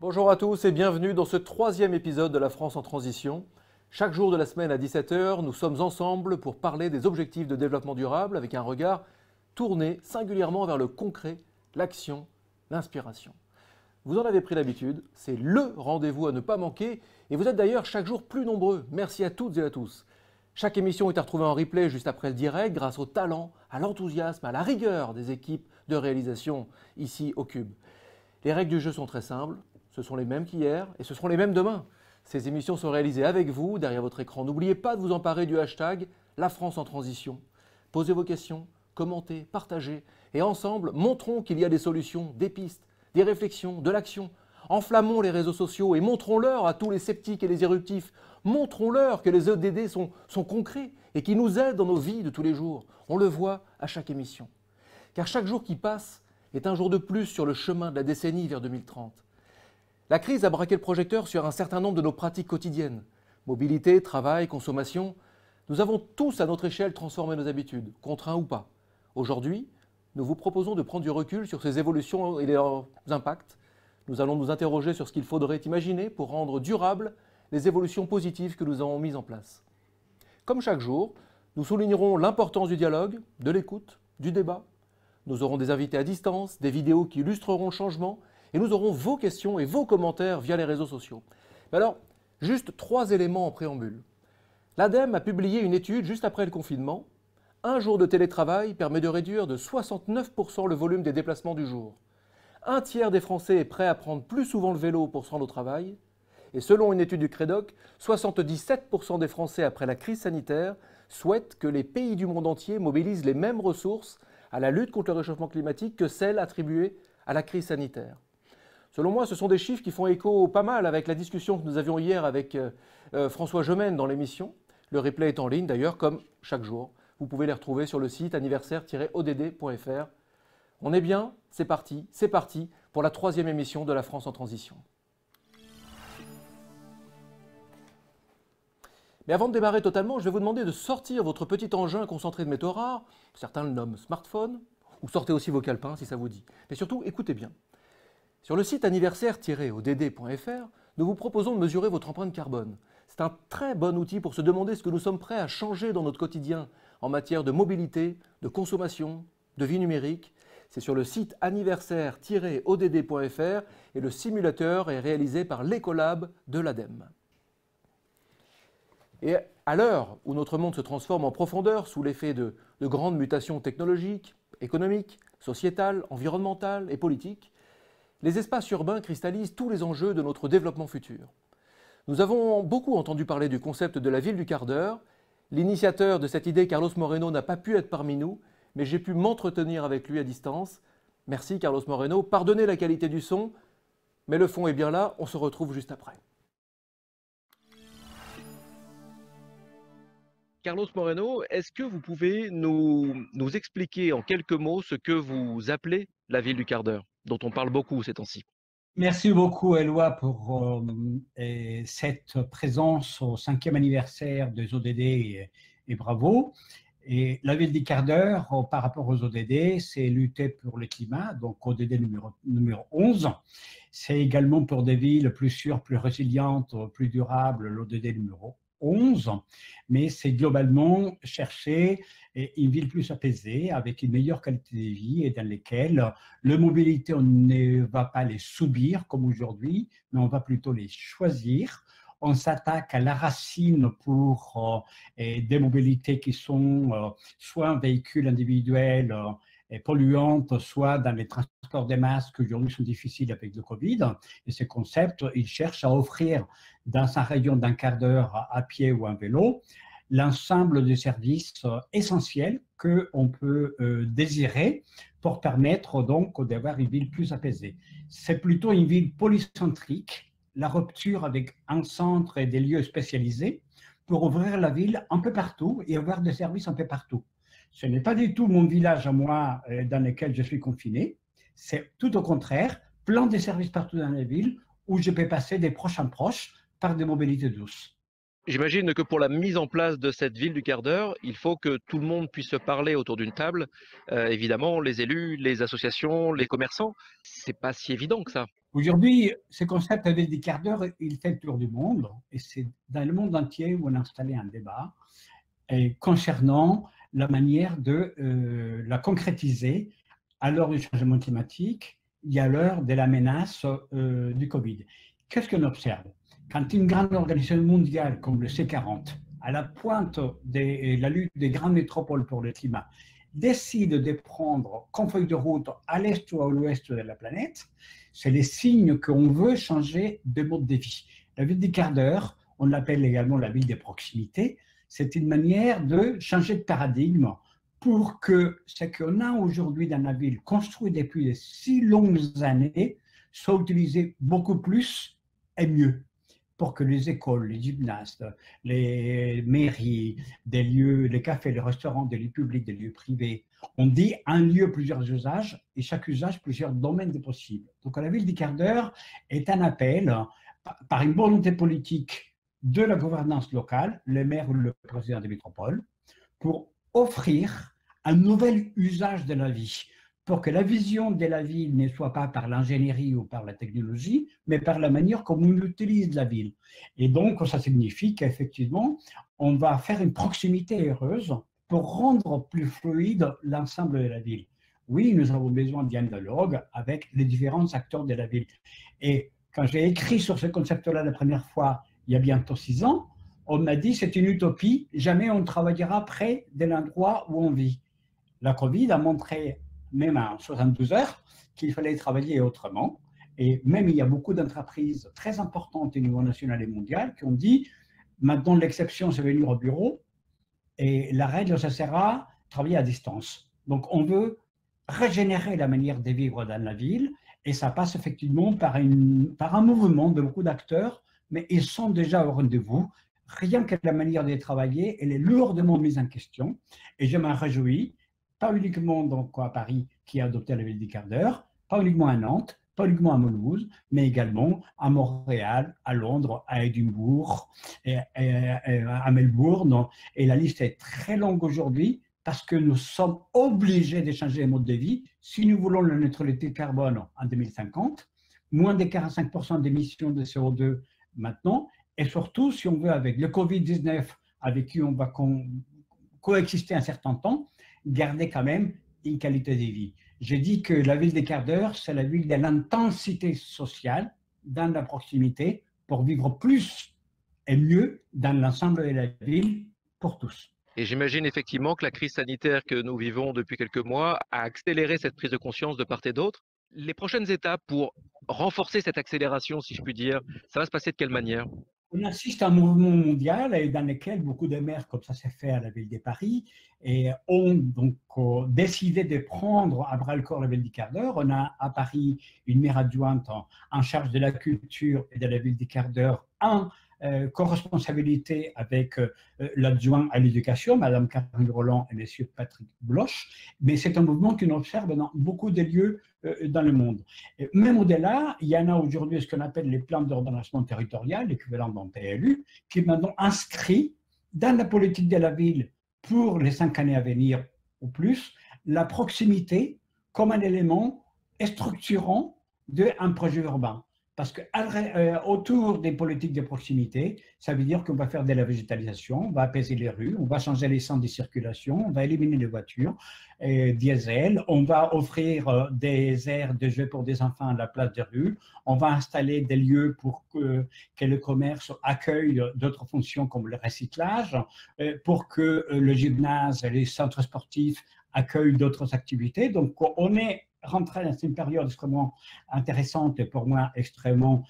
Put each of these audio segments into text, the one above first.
Bonjour à tous et bienvenue dans ce troisième épisode de La France en transition. Chaque jour de la semaine à 17 h, nous sommes ensemble pour parler des objectifs de développement durable avec un regard tourné singulièrement vers le concret, l'action, l'inspiration. Vous en avez pris l'habitude, c'est le rendez-vous à ne pas manquer et vous êtes d'ailleurs chaque jour plus nombreux. Merci à toutes et à tous. Chaque émission est à retrouver en replay juste après le direct grâce au talent, à l'enthousiasme, à la rigueur des équipes de réalisation ici au Cube. Les règles du jeu sont très simples. Ce sont les mêmes qu'hier et ce seront les mêmes demain. Ces émissions sont réalisées avec vous, derrière votre écran. N'oubliez pas de vous emparer du hashtag La France en transition. Posez vos questions, commentez, partagez et ensemble, montrons qu'il y a des solutions, des pistes, des réflexions, de l'action. Enflammons les réseaux sociaux et montrons-leur à tous les sceptiques et les éruptifs. Montrons-leur que les EDD sont concrets et qui nous aident dans nos vies de tous les jours. On le voit à chaque émission. Car chaque jour qui passe est un jour de plus sur le chemin de la décennie vers 2030. La crise a braqué le projecteur sur un certain nombre de nos pratiques quotidiennes. Mobilité, travail, consommation. Nous avons tous à notre échelle transformé nos habitudes, contraints ou pas. Aujourd'hui, nous vous proposons de prendre du recul sur ces évolutions et leurs impacts. Nous allons nous interroger sur ce qu'il faudrait imaginer pour rendre durables les évolutions positives que nous avons mises en place. Comme chaque jour, nous soulignerons l'importance du dialogue, de l'écoute, du débat. Nous aurons des invités à distance, des vidéos qui illustreront le changement et nous aurons vos questions et vos commentaires via les réseaux sociaux. Mais alors, juste 3 éléments en préambule. L'ADEME a publié une étude juste après le confinement. Un jour de télétravail permet de réduire de 69% le volume des déplacements du jour. Un tiers des Français est prêt à prendre plus souvent le vélo pour se rendre au travail. Et selon une étude du Crédoc, 77% des Français après la crise sanitaire souhaitent que les pays du monde entier mobilisent les mêmes ressources à la lutte contre le réchauffement climatique que celles attribuées à la crise sanitaire. Selon moi, ce sont des chiffres qui font écho pas mal avec la discussion que nous avions hier avec François Gemène dans l'émission. Le replay est en ligne d'ailleurs, comme chaque jour. Vous pouvez les retrouver sur le site anniversaire-odd.fr. On est bien, c'est parti pour la 3e émission de La France en transition. Mais avant de démarrer totalement, je vais vous demander de sortir votre petit engin concentré de métaux rares, certains le nomment smartphone, ou sortez aussi vos calepins si ça vous dit. Mais surtout, écoutez bien. Sur le site anniversaire-odd.fr, nous vous proposons de mesurer votre empreinte carbone. C'est un très bon outil pour se demander ce que nous sommes prêts à changer dans notre quotidien en matière de mobilité, de consommation, de vie numérique. C'est sur le site anniversaire-odd.fr et le simulateur est réalisé par l'Ecolab de l'ADEME. Et à l'heure où notre monde se transforme en profondeur sous l'effet de grandes mutations technologiques, économiques, sociétales, environnementales et politiques, les espaces urbains cristallisent tous les enjeux de notre développement futur. Nous avons beaucoup entendu parler du concept de la ville du quart d'heure. L'initiateur de cette idée, Carlos Moreno, n'a pas pu être parmi nous, mais j'ai pu m'entretenir avec lui à distance. Merci Carlos Moreno, pardonnez la qualité du son, mais le fond est bien là, on se retrouve juste après. Carlos Moreno, est-ce que vous pouvez nous expliquer en quelques mots ce que vous appelez la ville du quart d'heure, dont on parle beaucoup ces temps-ci? Merci beaucoup, Eloi, pour cette présence au 5e anniversaire des ODD et bravo. Et la ville du quart d'heure, par rapport aux ODD, c'est lutter pour le climat, donc ODD numéro 11. C'est également pour des villes plus sûres, plus résilientes, plus durables, l'ODD numéro 11. Mais c'est globalement chercher une ville plus apaisée, avec une meilleure qualité de vie et dans lesquelles la mobilité, on ne va pas les subir comme aujourd'hui, mais on va plutôt les choisir. On s'attaque à la racine pour des mobilités qui sont soit un véhicule individuel polluantes, soit dans les transports des masses qui aujourd'hui sont difficiles avec le Covid. Et ces concepts, ils cherchent à offrir dans un rayon d'un quart d'heure à pied ou en vélo l'ensemble des services essentiels qu'on peut désirer pour permettre donc d'avoir une ville plus apaisée. C'est plutôt une ville polycentrique, la rupture avec un centre et des lieux spécialisés pour ouvrir la ville un peu partout et avoir des services un peu partout. Ce n'est pas du tout mon village à moi dans lequel je suis confiné, c'est tout au contraire, plein de services partout dans la ville où je peux passer des proches en proches par des mobilités douces. J'imagine que pour la mise en place de cette ville du quart d'heure, il faut que tout le monde puisse se parler autour d'une table. Évidemment, les élus, les associations, les commerçants, c'est pas si évident que ça. Aujourd'hui, ce concept avec des quarts d'heure, il fait le tour du monde et c'est dans le monde entier où on a installé un débat concernant la manière de la concrétiser à l'heure du changement climatique et à l'heure de la menace du Covid. Qu'est-ce qu'on observe? Quand une grande organisation mondiale comme le C40, à la pointe de la lutte des grandes métropoles pour le climat, décide de prendre comme feuille de route à l'est ou à l'ouest de la planète, c'est les signes qu'on veut changer de mode de vie. La ville des quarts d'heure, on l'appelle également la ville des proximités, c'est une manière de changer de paradigme pour que ce qu'on a aujourd'hui dans la ville, construit depuis de si longues années, soit utilisé beaucoup plus et mieux, pour que les écoles, les gymnases, les mairies, des lieux, les cafés, les restaurants, des lieux publics, des lieux privés, on dit un lieu, plusieurs usages, et chaque usage, plusieurs domaines de possibles. Donc la ville des quarts d'heure est un appel, par une volonté politique de la gouvernance locale, le maire ou le président de métropole, pour offrir un nouvel usage de la vie, pour que la vision de la ville ne soit pas par l'ingénierie ou par la technologie, mais par la manière comme on utilise la ville. Et donc, ça signifie qu'effectivement, on va faire une proximité heureuse pour rendre plus fluide l'ensemble de la ville. Oui, nous avons besoin d'un dialogue avec les différents acteurs de la ville. Et quand j'ai écrit sur ce concept-là la première fois, il y a bientôt 6 ans, on m'a dit c'est une utopie, jamais on travaillera près de l'endroit où on vit. La Covid a montré, même en 72 heures, qu'il fallait travailler autrement. Et même il y a beaucoup d'entreprises très importantes au niveau national et mondial qui ont dit maintenant l'exception c'est venir au bureau et la règle ça sera travailler à distance. Donc on veut régénérer la manière de vivre dans la ville et ça passe effectivement par un mouvement de beaucoup d'acteurs, mais ils sont déjà au rendez-vous. Rien que la manière de travailler, elle est lourdement mise en question et je m'en réjouis, pas uniquement donc à Paris qui a adopté la ville des quarts d'heure, pas uniquement à Nantes, pas uniquement à Mulhouse, mais également à Montréal, à Londres, à Édimbourg, à Melbourne. Et la liste est très longue aujourd'hui parce que nous sommes obligés de changer les modes de vie si nous voulons la neutralité carbone en 2050, moins de 45% d'émissions de CO2 maintenant, et surtout si on veut avec le Covid-19 avec qui on va coexister un certain temps, garder quand même une qualité de vie. J'ai dit que la ville des quarts d'heure, c'est la ville de l'intensité sociale dans la proximité pour vivre plus et mieux dans l'ensemble de la ville pour tous. Et j'imagine effectivement que la crise sanitaire que nous vivons depuis quelques mois a accéléré cette prise de conscience de part et d'autre. Les prochaines étapes pour renforcer cette accélération, si je puis dire, ça va se passer de quelle manière? On assiste à un mouvement mondial et dans lequel beaucoup de maires, comme ça s'est fait à la ville de Paris, ont donc décidé de prendre à bras le corps la ville du quart d'heure. On a à Paris une maire adjointe en charge de la culture et de la ville du quart d'heure, co-responsabilité avec l'adjoint à l'éducation, Madame Karine Roland et Monsieur Patrick Bloch, mais c'est un mouvement qu'on observe dans beaucoup de lieux dans le monde. Et même au-delà, il y en a aujourd'hui ce qu'on appelle les plans d'ordonnancement territorial, l'équivalent d'un PLU, qui est maintenant inscrit dans la politique de la ville pour les 5 années à venir ou plus, la proximité comme un élément structurant d'un projet urbain. Parce qu'autour des politiques de proximité, ça veut dire qu'on va faire de la végétalisation, on va apaiser les rues, on va changer les centres de circulation, on va éliminer les voitures diesel, on va offrir des aires de jeux pour des enfants à la place des rues, on va installer des lieux pour que le commerce accueille d'autres fonctions comme le recyclage, pour que le gymnase et les centres sportifs accueillent d'autres activités. Donc on est rentré dans une période extrêmement intéressante et pour moi extrêmement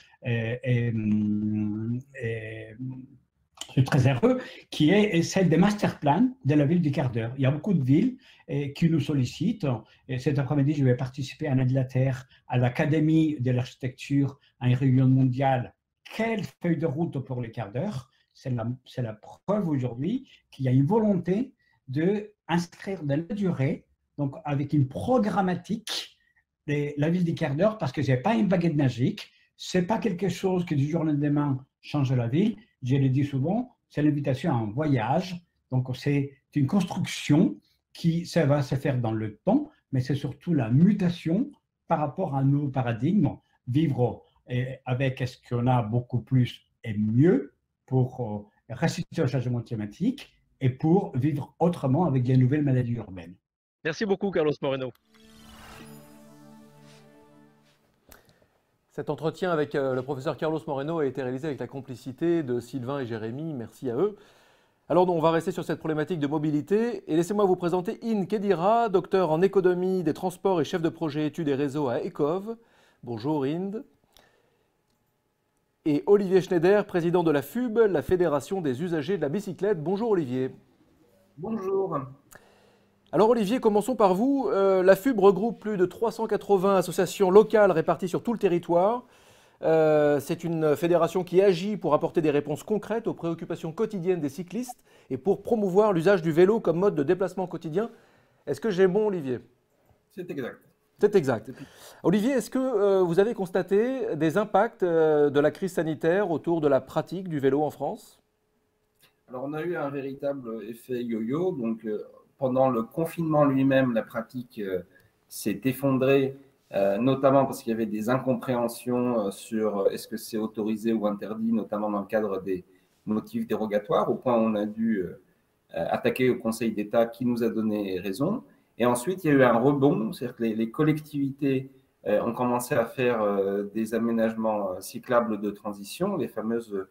très heureux, qui est celle des master plans de la ville du quart d'heure. Il y a beaucoup de villes qui nous sollicitent. Et cet après-midi, je vais participer en Angleterre à l'Académie de l'architecture à une réunion mondiale. Quelle feuille de route pour les quarts d'heure? C'est la preuve aujourd'hui qu'il y a une volonté d'inscrire de la durée, donc avec une programmatique de la ville des quarts d'heure, parce que ce n'est pas une baguette magique, ce n'est pas quelque chose qui du jour au lendemain change la ville. Je le dis souvent, c'est l'invitation à un voyage. Donc c'est une construction qui ça va se faire dans le temps, mais c'est surtout la mutation par rapport à un nouveau paradigme vivre avec ce qu'on a beaucoup plus et mieux pour résister au changement climatique et pour vivre autrement avec les nouvelles maladies urbaines. Merci beaucoup, Carlos Moreno. Cet entretien avec le professeur Carlos Moreno a été réalisé avec la complicité de Sylvain et Jérémy. Merci à eux. Alors, on va rester sur cette problématique de mobilité et laissez-moi vous présenter Inde Kedira, docteur en économie des transports et chef de projet études et réseaux à ECOV. Bonjour Inde. Et Olivier Schneider, président de la FUB, la Fédération des usagers de la bicyclette. Bonjour Olivier. Bonjour. Alors Olivier, commençons par vous. La FUB regroupe plus de 380 associations locales réparties sur tout le territoire. C'est une fédération qui agit pour apporter des réponses concrètes aux préoccupations quotidiennes des cyclistes et pour promouvoir l'usage du vélo comme mode de déplacement quotidien. Est-ce que j'ai bon, Olivier? C'est exact. C'est exact. Olivier, est-ce que vous avez constaté des impacts de la crise sanitaire autour de la pratique du vélo en France? Alors, on a eu un véritable effet yo-yo. Donc, pendant le confinement lui-même, la pratique s'est effondrée, notamment parce qu'il y avait des incompréhensions sur est-ce que c'est autorisé ou interdit, notamment dans le cadre des motifs dérogatoires, au point où on a dû attaquer au Conseil d'État qui nous a donné raison. Et ensuite, il y a eu un rebond, c'est-à-dire que les collectivités ont commencé à faire des aménagements cyclables de transition, les fameuses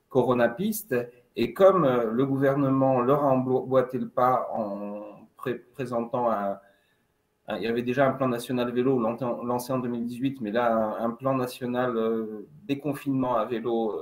coronapistes. Et comme le gouvernement leur a emboîté le pas en présentant il y avait déjà un plan national vélo lancé en 2018, mais là, un plan national déconfinement à vélo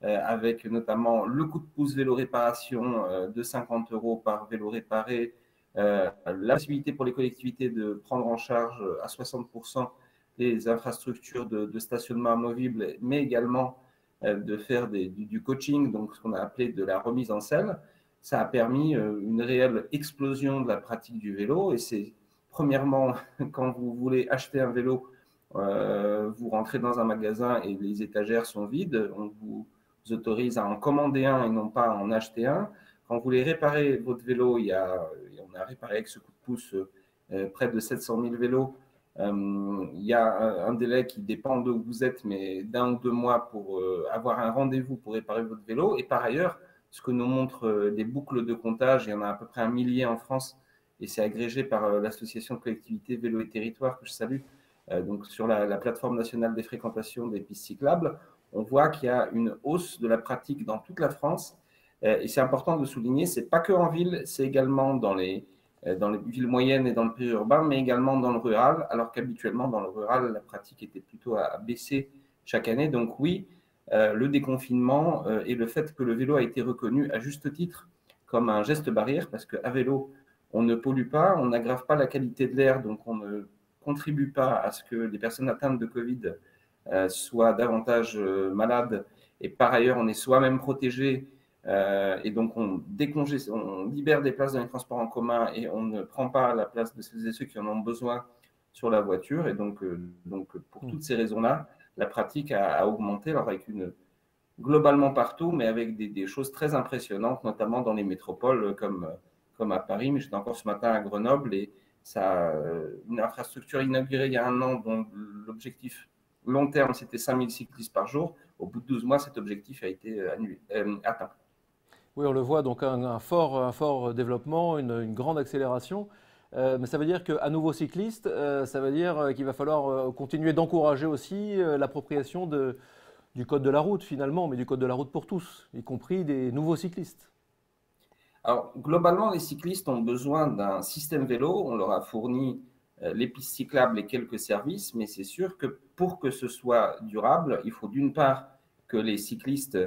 avec notamment le coup de pouce vélo réparation de 50 € par vélo réparé, la possibilité pour les collectivités de prendre en charge à 60% les infrastructures de stationnement amovible, mais également de faire du coaching, donc ce qu'on a appelé de la remise en selle. Ça a permis une réelle explosion de la pratique du vélo. Et c'est premièrement, quand vous voulez acheter un vélo, vous rentrez dans un magasin et les étagères sont vides, on vous autorise à en commander un et non pas à en acheter un. Quand vous voulez réparer votre vélo, on a réparé avec ce coup de pouce près de 700 000 vélos. Il y a un délai qui dépend de où vous êtes, mais d'1 ou 2 mois pour avoir un rendez-vous pour réparer votre vélo. Et par ailleurs, ce que nous montrent des boucles de comptage, il y en a à peu près 1 millier en France, et c'est agrégé par l'association de collectivités Vélo et Territoire que je salue. Donc sur la plateforme nationale des fréquentations des pistes cyclables, on voit qu'il y a une hausse de la pratique dans toute la France. Et c'est important de souligner, c'est pas que en ville, c'est également dans les villes moyennes et dans le périurbain, mais également dans le rural, alors qu'habituellement, dans le rural, la pratique était plutôt à baisser chaque année. Donc oui, le déconfinement et le fait que le vélo a été reconnu à juste titre comme un geste barrière, parce qu'à vélo, on ne pollue pas, on n'aggrave pas la qualité de l'air, donc on ne contribue pas à ce que les personnes atteintes de Covid soient davantage malades. Et par ailleurs, on est soi-même protégé. Et donc, on libère des places dans les transports en commun et on ne prend pas la place de celles et ceux qui en ont besoin sur la voiture. Et donc pour toutes ces raisons-là, la pratique a augmenté, alors globalement partout, mais avec des choses très impressionnantes, notamment dans les métropoles comme à Paris. Mais j'étais encore ce matin à Grenoble et une infrastructure inaugurée il y a 1 an dont l'objectif long terme, c'était 5000 cyclistes par jour. Au bout de 12 mois, cet objectif a été atteint. Oui, on le voit, donc un fort développement, une grande accélération. Mais ça veut dire qu'à nouveau cycliste, ça veut dire qu'il va falloir continuer d'encourager aussi l'appropriation du code de la route finalement, mais du code de la route pour tous, y compris des nouveaux cyclistes. Alors, globalement, les cyclistes ont besoin d'un système vélo. On leur a fourni les pistes cyclables et quelques services, mais c'est sûr que pour que ce soit durable, il faut d'une part que les cyclistes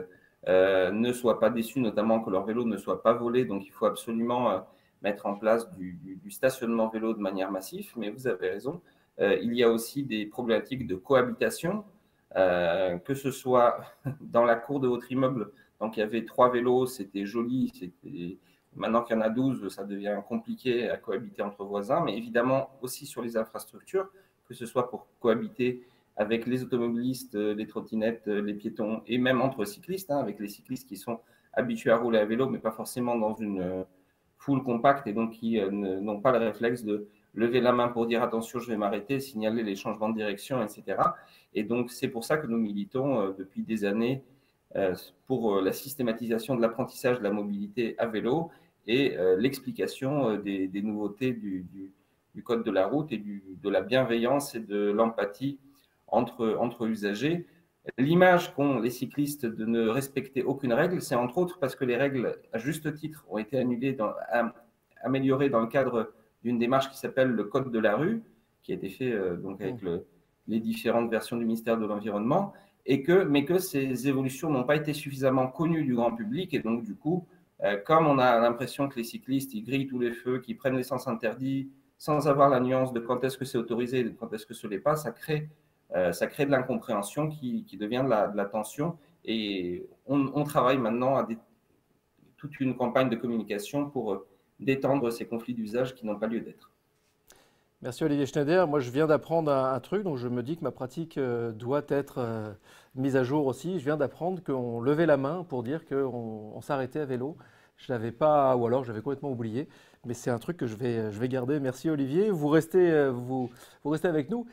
ne soient pas déçus, notamment que leur vélo ne soit pas volé. Donc, il faut absolument mettre en place du stationnement vélo de manière massive. Mais vous avez raison, il y a aussi des problématiques de cohabitation, que ce soit dans la cour de votre immeuble. Donc, il y avait 3 vélos, c'était joli. Maintenant qu'il y en a 12, ça devient compliqué à cohabiter entre voisins. Mais évidemment, aussi sur les infrastructures, que ce soit pour cohabiter avec les automobilistes, les trottinettes, les piétons, et même entre cyclistes, avec les cyclistes qui sont habitués à rouler à vélo, mais pas forcément dans une foule compacte, et donc qui n'ont pas le réflexe de lever la main pour dire attention, je vais m'arrêter, signaler les changements de direction, etc. Et donc, c'est pour ça que nous militons depuis des années pour la systématisation de l'apprentissage de la mobilité à vélo et l'explication des nouveautés du code de la route et de la bienveillance et de l'empathie entre usagers. L'image qu'ont les cyclistes de ne respecter aucune règle, c'est entre autres parce que les règles, à juste titre, ont été améliorées dans le cadre d'une démarche qui s'appelle le Code de la rue, qui a été fait donc avec les différentes versions du ministère de l'Environnement, mais que ces évolutions n'ont pas été suffisamment connues du grand public. Et donc, du coup, comme on a l'impression que les cyclistes, ils grillent tous les feux, qu'ils prennent les sens interdits, sans avoir la nuance de quand est-ce que c'est autorisé et de quand est-ce que ce n'est pas, ça crée de l'incompréhension qui devient de la tension. Et on travaille maintenant à toute une campagne de communication pour détendre ces conflits d'usage qui n'ont pas lieu d'être. Merci Olivier Schneider. Moi, je viens d'apprendre un truc, donc je me dis que ma pratique doit être mise à jour aussi. Je viens d'apprendre qu'on levait la main pour dire qu'on s'arrêtait à vélo. Je l'avais pas, ou alors j'avais complètement oublié. Mais c'est un truc que je vais garder. Merci Olivier. Vous restez avec nous.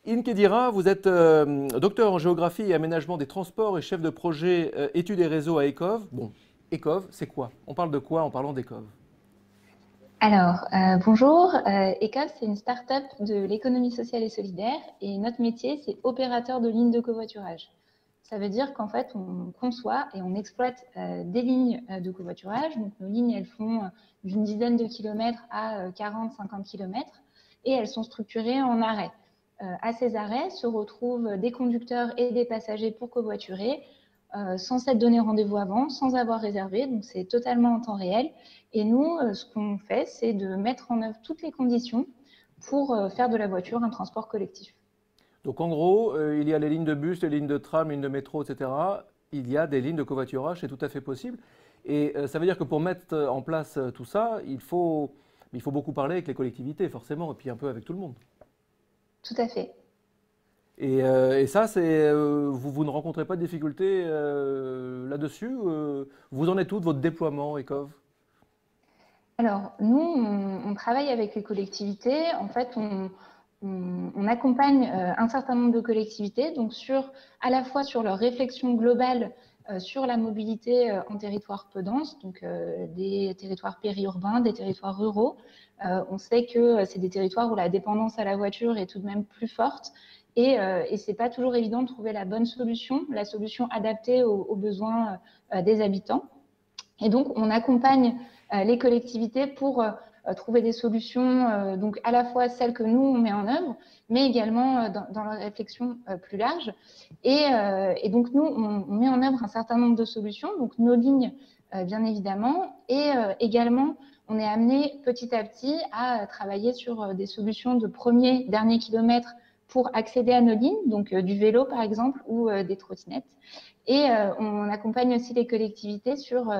Inke Dira, vous êtes docteur en géographie et aménagement des transports et chef de projet études et réseaux à ECOV. Bon, ECOV, c'est quoi? On parle de quoi en parlant d'ECOV? Alors, bonjour. ECOV, c'est une start-up de l'économie sociale et solidaire et notre métier, c'est opérateur de lignes de covoiturage. Ça veut dire qu'en fait, on conçoit et on exploite des lignes de covoiturage. Donc, nos lignes, elles font d'une dizaine de kilomètres à 40-50 kilomètres et elles sont structurées en arrêts. À ces arrêts se retrouvent des conducteurs et des passagers pour covoiturer, sans s'être donné rendez-vous avant, sans avoir réservé, donc c'est totalement en temps réel. Et nous, ce qu'on fait, c'est de mettre en œuvre toutes les conditions pour faire de la voiture un transport collectif. Donc en gros, il y a les lignes de bus, les lignes de tram, les lignes de métro, etc. Il y a des lignes de covoiturage, c'est tout à fait possible. Et ça veut dire que pour mettre en place tout ça, il faut beaucoup parler avec les collectivités, forcément, et puis un peu avec tout le monde. Tout à fait. Et ça, vous ne rencontrez pas de difficultés là-dessus? Vous en êtes où de votre déploiement, ECOV? Alors, nous, on travaille avec les collectivités. En fait, on accompagne un certain nombre de collectivités, donc à la fois sur leur réflexion globale sur la mobilité en territoire peu dense, donc des territoires périurbains, des territoires ruraux. On sait que c'est des territoires où la dépendance à la voiture est tout de même plus forte. Et ce n'est pas toujours évident de trouver la bonne solution, la solution adaptée aux besoins des habitants. Et donc, on accompagne les collectivités pour trouver des solutions, donc à la fois celles que nous, on met en œuvre, mais également dans la réflexion plus large. Et donc, nous, on met en œuvre un certain nombre de solutions, donc nos lignes, bien évidemment, et également, on est amené petit à petit à travailler sur des solutions de premier, dernier kilomètre pour accéder à nos lignes, donc du vélo par exemple ou des trottinettes. Et on accompagne aussi les collectivités sur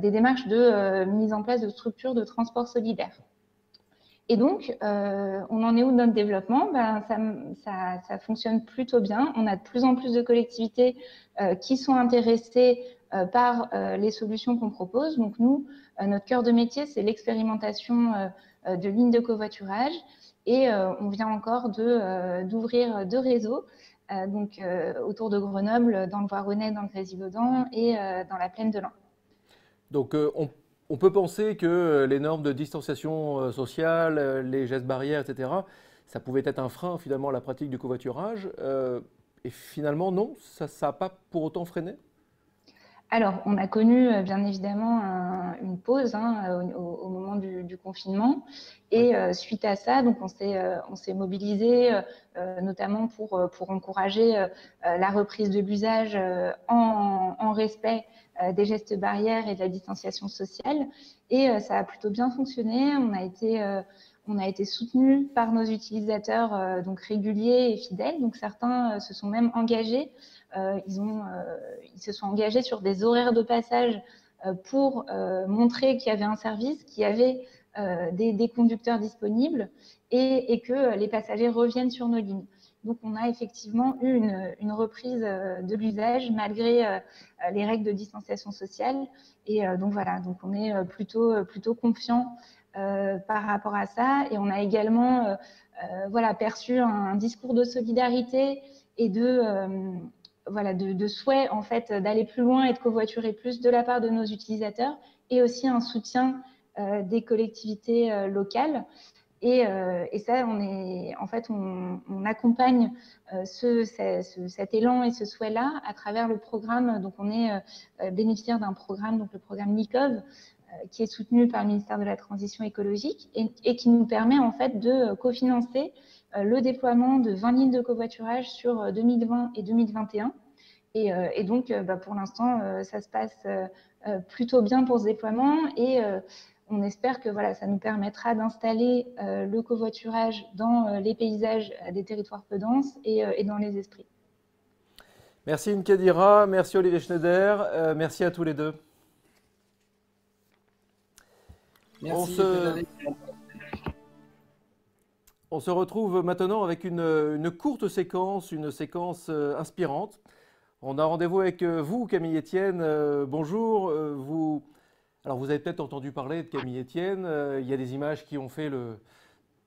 des démarches de mise en place de structures de transport solidaire. Et donc, on en est où de notre développement? Ça fonctionne plutôt bien. On a de plus en plus de collectivités qui sont intéressées par les solutions qu'on propose. Donc nous, notre cœur de métier, c'est l'expérimentation de lignes de covoiturage. Et on vient encore d'ouvrir 2 réseaux, autour de Grenoble, dans le Voironnais, dans le Grésivaudan et dans la plaine de l'Ain. Donc on peut penser que les normes de distanciation sociale, les gestes barrières, etc., ça pouvait être un frein finalement à la pratique du covoiturage. Et finalement, non, ça n'a pas pour autant freiné? Alors, on a connu bien évidemment une pause au moment du confinement. Et suite à ça, donc on s'est mobilisé notamment pour encourager la reprise de l'usage en respect des gestes barrières et de la distanciation sociale. Et ça a plutôt bien fonctionné. On a été soutenus par nos utilisateurs donc réguliers et fidèles. Donc certains se sont même engagés. Ils se sont engagés sur des horaires de passage pour montrer qu'il y avait un service, qu'il y avait des conducteurs disponibles et que les passagers reviennent sur nos lignes. Donc, on a effectivement eu une reprise de l'usage malgré les règles de distanciation sociale. Et donc, voilà, donc on est plutôt confiant par rapport à ça. Et on a également voilà, perçu un discours de solidarité et de souhait en fait, d'aller plus loin et de covoiturer plus de la part de nos utilisateurs, et aussi un soutien des collectivités locales. Et ça, on accompagne cet élan et ce souhait-là à travers le programme. Donc, on est bénéficiaire d'un programme, donc le programme NICOV, qui est soutenu par le ministère de la Transition écologique et qui nous permet en fait de cofinancer le déploiement de 20 lignes de covoiturage sur 2020 et 2021. Et donc, pour l'instant, ça se passe plutôt bien pour ce déploiement, et on espère que voilà, ça nous permettra d'installer le covoiturage dans les paysages des territoires peu denses et dans les esprits. Merci Nkadira, merci Olivier Schneider, merci à tous les deux. Merci. On se retrouve maintenant avec une courte séquence, une séquence inspirante. On a rendez-vous avec vous, Camille Etienne. Bonjour. Alors, vous avez peut-être entendu parler de Camille Etienne. Il y a des images qui ont fait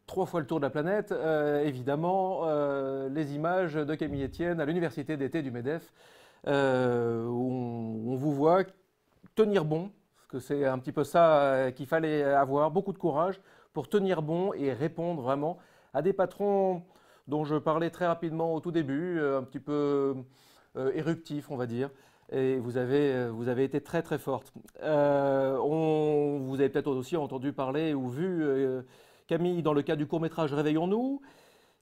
3 fois le tour de la planète. Évidemment, les images de Camille Etienne à l'université d'été du MEDEF, où on vous voit tenir bon, parce que c'est un petit peu ça qu'il fallait avoir, beaucoup de courage pour tenir bon et répondre vraiment à des patrons dont je parlais très rapidement au tout début, un petit peu éruptifs, on va dire. Et vous avez été très très forte. Vous avez peut-être aussi entendu parler ou vu Camille dans le cadre du court-métrage Réveillons-nous.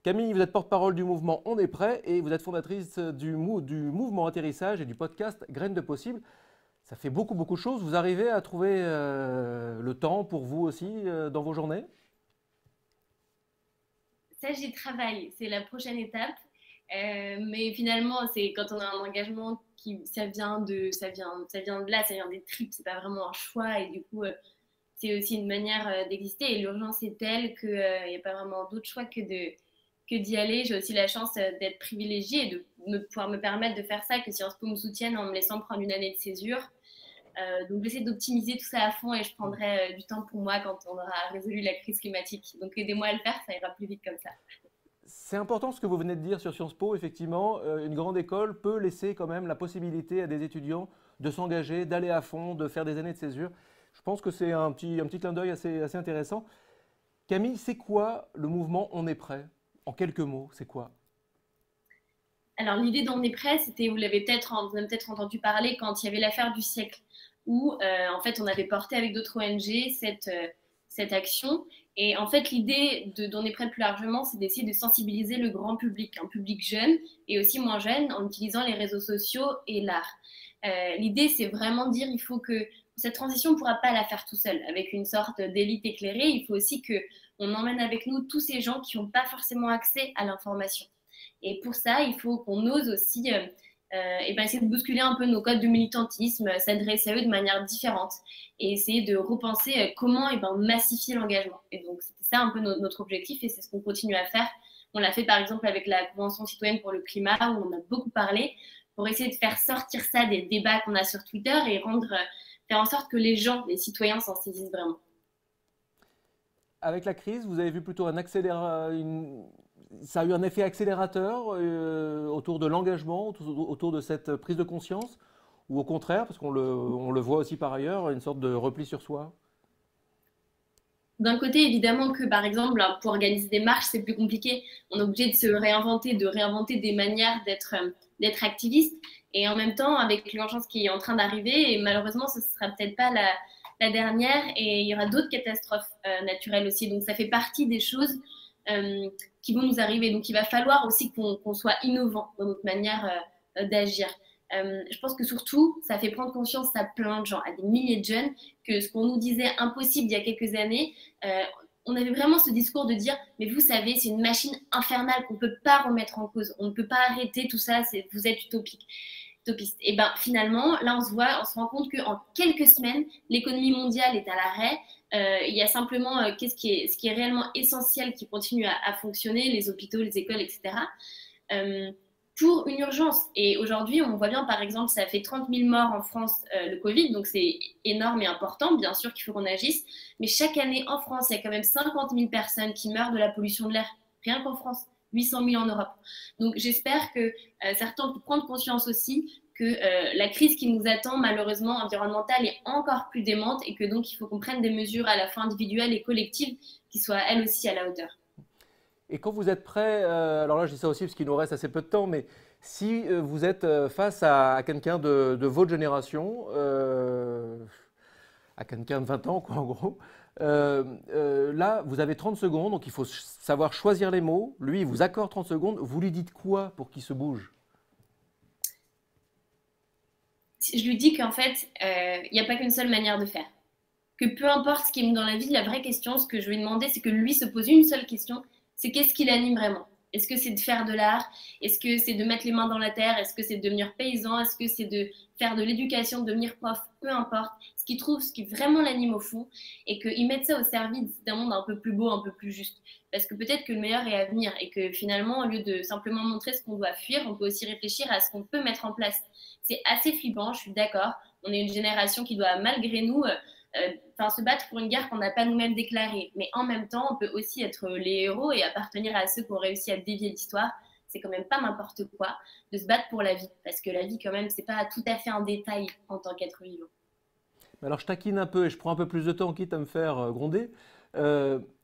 Camille, vous êtes porte-parole du mouvement On est prêt et vous êtes fondatrice du mouvement Atterrissage et du podcast Graines de possible. Ça fait beaucoup de choses. Vous arrivez à trouver le temps pour vous aussi dans vos journées? Ça, j'y travaille. C'est la prochaine étape. Mais finalement, c'est quand on a un engagement ça vient de là, ça vient des tripes, c'est pas vraiment un choix, et du coup, c'est aussi une manière d'exister, et l'urgence est telle qu'il n'y a pas vraiment d'autre choix que d'y aller. J'ai aussi la chance d'être privilégiée et de pouvoir me permettre de faire ça, que Sciences Po me soutienne en me laissant prendre une année de césure. Donc j'essaie d'optimiser tout ça à fond, et je prendrai du temps pour moi quand on aura résolu la crise climatique. Donc aidez-moi à le faire, ça ira plus vite comme ça. C'est important ce que vous venez de dire sur Sciences Po. Effectivement, une grande école peut laisser quand même la possibilité à des étudiants de s'engager, d'aller à fond, de faire des années de césure. Je pense que c'est un petit clin d'œil assez intéressant. Camille, c'est quoi le mouvement On est prêt? En quelques mots, c'est quoi? Alors l'idée d'On est prêt, c'était, vous en avez peut-être entendu parler quand il y avait l'affaire du siècle, où en fait on avait porté avec d'autres ONG cette action. Et en fait, l'idée d'On est prêt plus largement, c'est d'essayer de sensibiliser le grand public, un public jeune et aussi moins jeune, en utilisant les réseaux sociaux et l'art. L'idée, c'est vraiment de dire il faut que cette transition, on ne pourra pas la faire tout seul, avec une sorte d'élite éclairée. Il faut aussi qu'on emmène avec nous tous ces gens qui n'ont pas forcément accès à l'information. Et pour ça, il faut qu'on ose aussi essayer de bousculer un peu nos codes de militantisme, s'adresser à eux de manière différente et essayer de repenser comment massifier l'engagement. Et donc, c'était ça un peu notre objectif, et c'est ce qu'on continue à faire. On l'a fait par exemple avec la Convention citoyenne pour le climat, où on a beaucoup parlé, pour essayer de faire sortir ça des débats qu'on a sur Twitter et faire en sorte que les citoyens s'en saisissent vraiment. Avec la crise, vous avez vu plutôt ça a eu un effet accélérateur autour de l'engagement, autour de cette prise de conscience, ou au contraire, parce qu'on le voit aussi par ailleurs, une sorte de repli sur soi? D'un côté, évidemment que, par exemple, pour organiser des marches, c'est plus compliqué. On est obligé de se réinventer, des manières d'être activiste. Et en même temps, avec l'urgence qui est en train d'arriver, et malheureusement, ce ne sera peut-être pas la dernière, et il y aura d'autres catastrophes naturelles aussi. Donc, ça fait partie des choses qui vont nous arriver. Donc, il va falloir aussi qu'on soit innovant dans notre manière d'agir. Je pense que surtout, ça fait prendre conscience à plein de gens, à des milliers de jeunes, que ce qu'on nous disait impossible il y a quelques années, on avait vraiment ce discours de dire « mais vous savez, c'est une machine infernale qu'on ne peut pas remettre en cause, on ne peut pas arrêter tout ça, vous êtes utopiste ». Et finalement, là, on se rend compte qu'en quelques semaines, l'économie mondiale est à l'arrêt. Il y a simplement ce qui est réellement essentiel qui continue à fonctionner, les hôpitaux, les écoles, etc. pour une urgence. Et aujourd'hui, on voit bien, par exemple, ça fait 30 000 morts en France, le Covid, donc c'est énorme et important. Bien sûr qu'il faut qu'on agisse, mais chaque année en France, il y a quand même 50 000 personnes qui meurent de la pollution de l'air, rien qu'en France, 800 000 en Europe. Donc j'espère que certains vont prendre conscience aussi que la crise qui nous attend, malheureusement, environnementale, est encore plus démente et que donc il faut qu'on prenne des mesures à la fois individuelles et collectives qui soient elles aussi à la hauteur. Et quand vous êtes prêt, alors là je dis ça aussi parce qu'il nous reste assez peu de temps, mais si vous êtes face à quelqu'un de votre génération, à quelqu'un de 20 ans quoi en gros, là vous avez 30 secondes, donc il faut savoir choisir les mots, lui il vous accorde 30 secondes, vous lui dites quoi pour qu'il se bouge? Je lui dis qu'en fait, il n'y a pas qu'une seule manière de faire. Que peu importe ce qui est dans la vie, la vraie question, ce que je lui ai demandé, c'est que lui se pose une seule question, c'est qu'est-ce qui l'anime vraiment? Est-ce que c'est de faire de l'art? Est-ce que c'est de mettre les mains dans la terre? Est-ce que c'est de devenir paysan? Est-ce que c'est de faire de l'éducation, de devenir prof? Peu importe. Ce qu'il trouve, ce qui vraiment l'anime au fond, et qu'il mette ça au service d'un monde un peu plus beau, un peu plus juste. Parce que peut-être que le meilleur est à venir et que finalement, au lieu de simplement montrer ce qu'on doit fuir, on peut aussi réfléchir à ce qu'on peut mettre en place. C'est assez flippant, je suis d'accord. On est une génération qui doit, malgré nous, se battre pour une guerre qu'on n'a pas nous-mêmes déclarée. Mais en même temps, on peut aussi être les héros et appartenir à ceux qui ont réussi à dévier l'histoire. C'est quand même pas n'importe quoi de se battre pour la vie. Parce que la vie, quand même, c'est pas tout à fait un détail en tant qu'être vivant. Alors je taquine un peu et je prends un peu plus de temps, quitte à me faire gronder.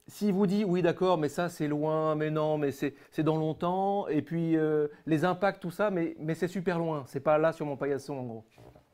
S'il vous dit oui d'accord, mais ça c'est loin, mais non, mais c'est dans longtemps, et puis les impacts, tout ça, mais c'est super loin, c'est pas là sur mon paillasson en gros.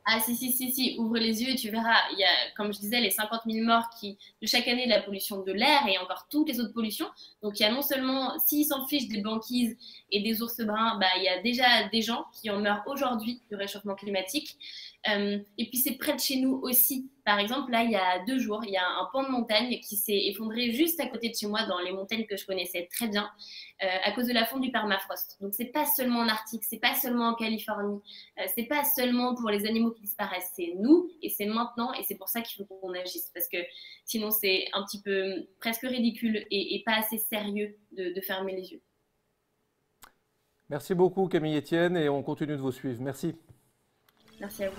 Ah si, ouvre les yeux et tu verras. Il y a, comme je disais, les 50 000 morts de chaque année de la pollution de l'air et encore toutes les autres pollutions. Donc il y a non seulement, s'ils s'en fichent des banquises et des ours bruns, il y a déjà des gens qui en meurent aujourd'hui du réchauffement climatique. Et puis c'est près de chez nous aussi. Par exemple, là, il y a 2 jours, il y a un pan de montagne qui s'est effondré juste à côté de chez moi, dans les montagnes que je connaissais très bien, à cause de la fonte du permafrost. Donc c'est pas seulement en Arctique, c'est pas seulement en Californie, c'est pas seulement pour les animaux qui disparaissent, c'est nous et c'est maintenant, et c'est pour ça qu'il faut qu'on agisse, parce que sinon c'est un petit peu presque ridicule et pas assez sérieux de fermer les yeux. Merci beaucoup Camille Etienne et on continue de vous suivre. Merci. Merci à vous.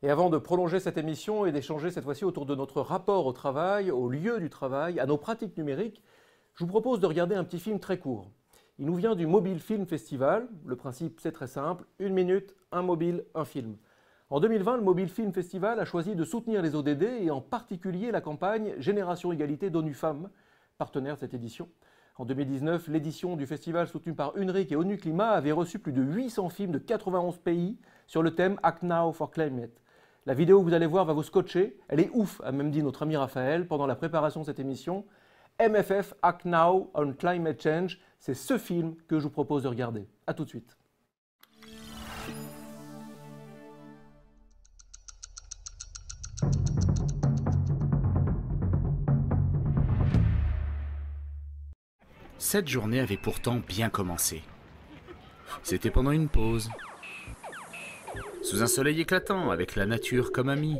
Et avant de prolonger cette émission et d'échanger cette fois-ci autour de notre rapport au travail, au lieu du travail, à nos pratiques numériques, je vous propose de regarder un petit film très court. Il nous vient du Mobile Film Festival. Le principe, c'est très simple. 1 minute, un mobile, un film. En 2020, le Mobile Film Festival a choisi de soutenir les ODD et en particulier la campagne Génération Égalité d'ONU Femmes, partenaire de cette édition. En 2019, l'édition du festival soutenue par UNRIC et ONU Climat avait reçu plus de 800 films de 91 pays sur le thème Act Now for Climate. La vidéo que vous allez voir va vous scotcher. Elle est ouf, a même dit notre ami Raphaël pendant la préparation de cette émission. MFF Act Now on Climate Change, c'est ce film que je vous propose de regarder. A tout de suite. Cette journée avait pourtant bien commencé. C'était pendant une pause. Sous un soleil éclatant, avec la nature comme amie.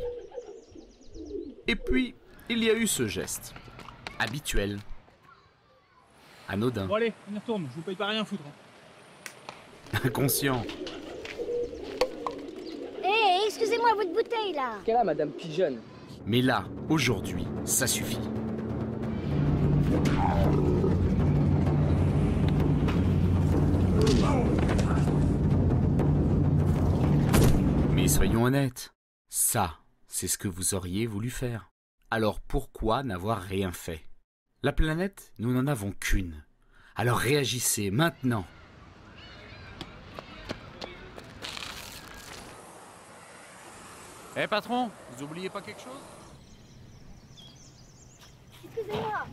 Et puis, il y a eu ce geste. Habituel. Anodin. Bon allez, on y retourne, je vous paye pas rien foutre. Inconscient. Hé, excusez-moi, votre bouteille là. Qu'elle a, Madame Pigeonne? Mais là, aujourd'hui, ça suffit. Mais soyons honnêtes, ça, c'est ce que vous auriez voulu faire. Alors pourquoi n'avoir rien fait? La planète, nous n'en avons qu'une. Alors réagissez maintenant. Eh patron, vous oubliez pas quelque chose? Excusez-moi.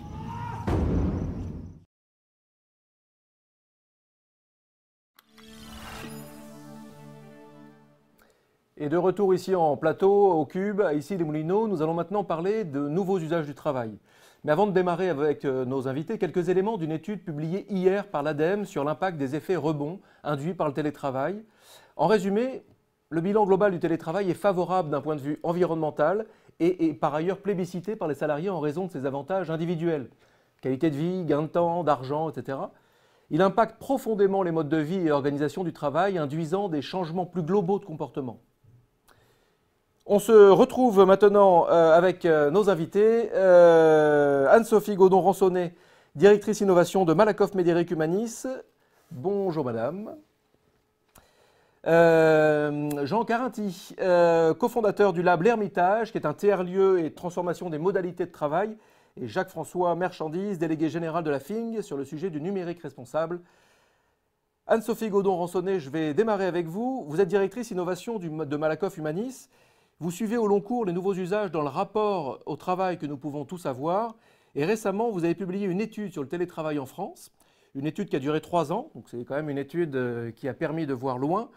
Et de retour ici en plateau, au Cube, ici les Moulineaux, nous allons maintenant parler de nouveaux usages du travail. Mais avant de démarrer avec nos invités, quelques éléments d'une étude publiée hier par l'ADEME sur l'impact des effets rebonds induits par le télétravail. En résumé, le bilan global du télétravail est favorable d'un point de vue environnemental et est par ailleurs plébiscité par les salariés en raison de ses avantages individuels. Qualité de vie, gain de temps, d'argent, etc. Il impacte profondément les modes de vie et organisation du travail, induisant des changements plus globaux de comportement. On se retrouve maintenant avec nos invités. Anne-Sophie Gaudon-Ransonnet, directrice innovation de Malakoff Médéric Humanis. Bonjour madame. Jean Carinti, cofondateur du Lab L'Hermitage, qui est un tiers-lieu et transformation des modalités de travail. Et Jacques-François Merchandise, délégué général de la FING, sur le sujet du numérique responsable. Anne-Sophie Gaudon-Ransonnet, je vais démarrer avec vous. Vous êtes directrice innovation de Malakoff Humanis. Vous suivez au long cours les nouveaux usages dans le rapport au travail que nous pouvons tous avoir. Et récemment, vous avez publié une étude sur le télétravail en France, une étude qui a duré 3 ans, donc c'est quand même une étude qui a permis de voir loin,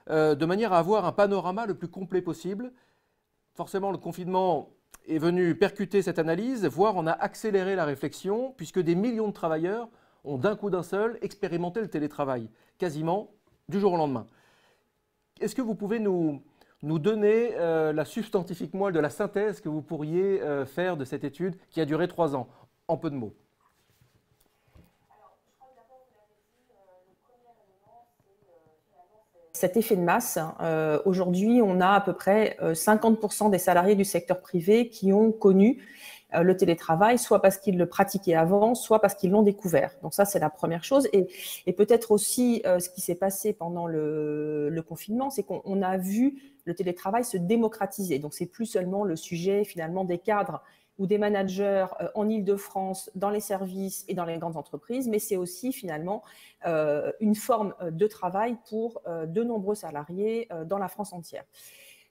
de manière à avoir un panorama le plus complet possible. Forcément, le confinement est venu percuter cette analyse, voire on a accéléré la réflexion, puisque des millions de travailleurs ont d'un coup d'un seul expérimenté le télétravail, quasiment du jour au lendemain. Est-ce que vous pouvez nous donner la substantifique moelle de la synthèse que vous pourriez faire de cette étude qui a duré 3 ans, en peu de mots? Cet effet de masse, aujourd'hui, on a à peu près 50% des salariés du secteur privé qui ont connu le télétravail, soit parce qu'ils le pratiquaient avant, soit parce qu'ils l'ont découvert. Donc ça, c'est la première chose. Et peut-être aussi, ce qui s'est passé pendant le confinement, c'est qu'on a vu le télétravail se démocratiser. Donc c'est plus seulement le sujet finalement des cadres ou des managers en Île-de-France, dans les services et dans les grandes entreprises, mais c'est aussi finalement une forme de travail pour de nombreux salariés dans la France entière.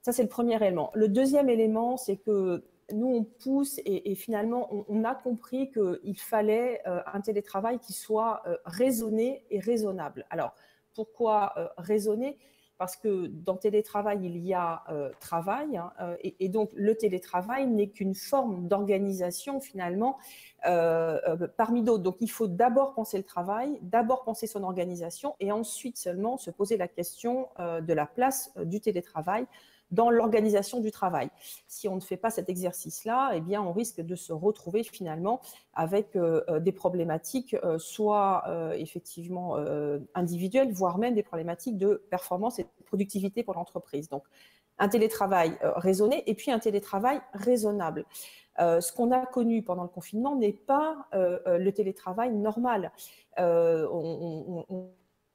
Ça, c'est le premier élément. Le deuxième élément, c'est que nous, on pousse et finalement, on a compris qu'il fallait un télétravail qui soit raisonné et raisonnable. Alors, pourquoi raisonner ? Parce que dans télétravail, il y a travail, hein, et donc le télétravail n'est qu'une forme d'organisation finalement parmi d'autres. Donc il faut d'abord penser le travail, d'abord penser son organisation et ensuite seulement se poser la question de la place du télétravail dans l'organisation du travail. Si on ne fait pas cet exercice-là, eh bien, on risque de se retrouver finalement avec des problématiques soit effectivement individuelles, voire même des problématiques de performance et de productivité pour l'entreprise. Donc, un télétravail raisonné et puis un télétravail raisonnable. Ce qu'on a connu pendant le confinement n'est pas le télétravail normal.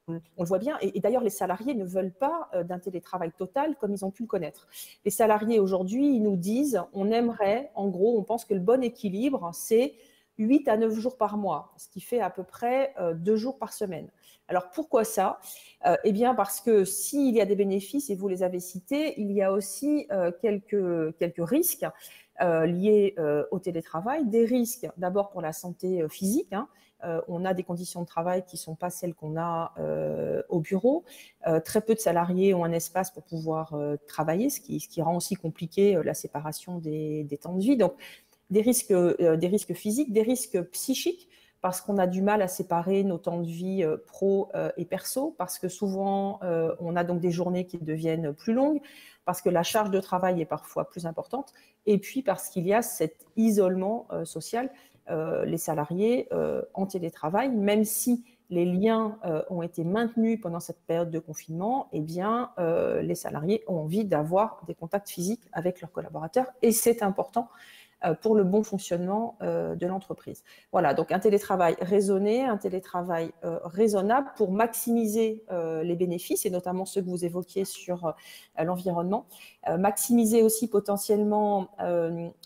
On le voit bien, et d'ailleurs les salariés ne veulent pas d'un télétravail total comme ils ont pu le connaître. Les salariés aujourd'hui, ils nous disent, on aimerait, en gros, on pense que le bon équilibre, c'est 8 à 9 jours par mois, ce qui fait à peu près 2 jours par semaine. Alors pourquoi ça ? Eh bien parce que s'il y a des bénéfices, et vous les avez cités, il y a aussi quelques risques liés au télétravail, des risques d'abord pour la santé physique, hein. On a des conditions de travail qui ne sont pas celles qu'on a au bureau. Très peu de salariés ont un espace pour pouvoir travailler, ce qui rend aussi compliqué la séparation des temps de vie. Donc, des risques physiques, des risques psychiques, parce qu'on a du mal à séparer nos temps de vie pro et perso, parce que souvent, on a donc des journées qui deviennent plus longues, parce que la charge de travail est parfois plus importante, et puis parce qu'il y a cet isolement social. Les salariés en télétravail, même si les liens ont été maintenus pendant cette période de confinement, eh bien, les salariés ont envie d'avoir des contacts physiques avec leurs collaborateurs et c'est important pour le bon fonctionnement de l'entreprise. Voilà, donc un télétravail raisonné, un télétravail raisonnable pour maximiser les bénéfices et notamment ceux que vous évoquiez sur l'environnement, maximiser aussi potentiellement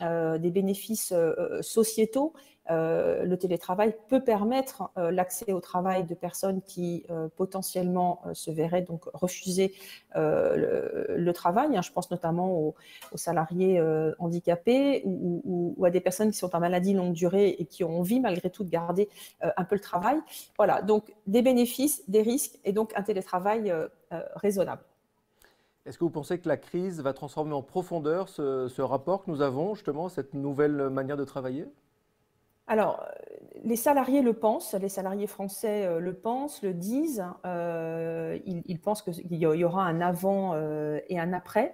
des bénéfices sociétaux. Le télétravail peut permettre l'accès au travail de personnes qui potentiellement se verraient donc refuser le travail. Je pense notamment aux salariés handicapés ou à des personnes qui sont en maladie longue durée et qui ont envie malgré tout de garder un peu le travail. Voilà, donc des bénéfices, des risques et donc un télétravail raisonnable. Est-ce que vous pensez que la crise va transformer en profondeur ce rapport que nous avons, justement, cette nouvelle manière de travailler ? Alors, les salariés le pensent, les salariés français le pensent, le disent. Ils pensent qu'il y aura un avant et un après.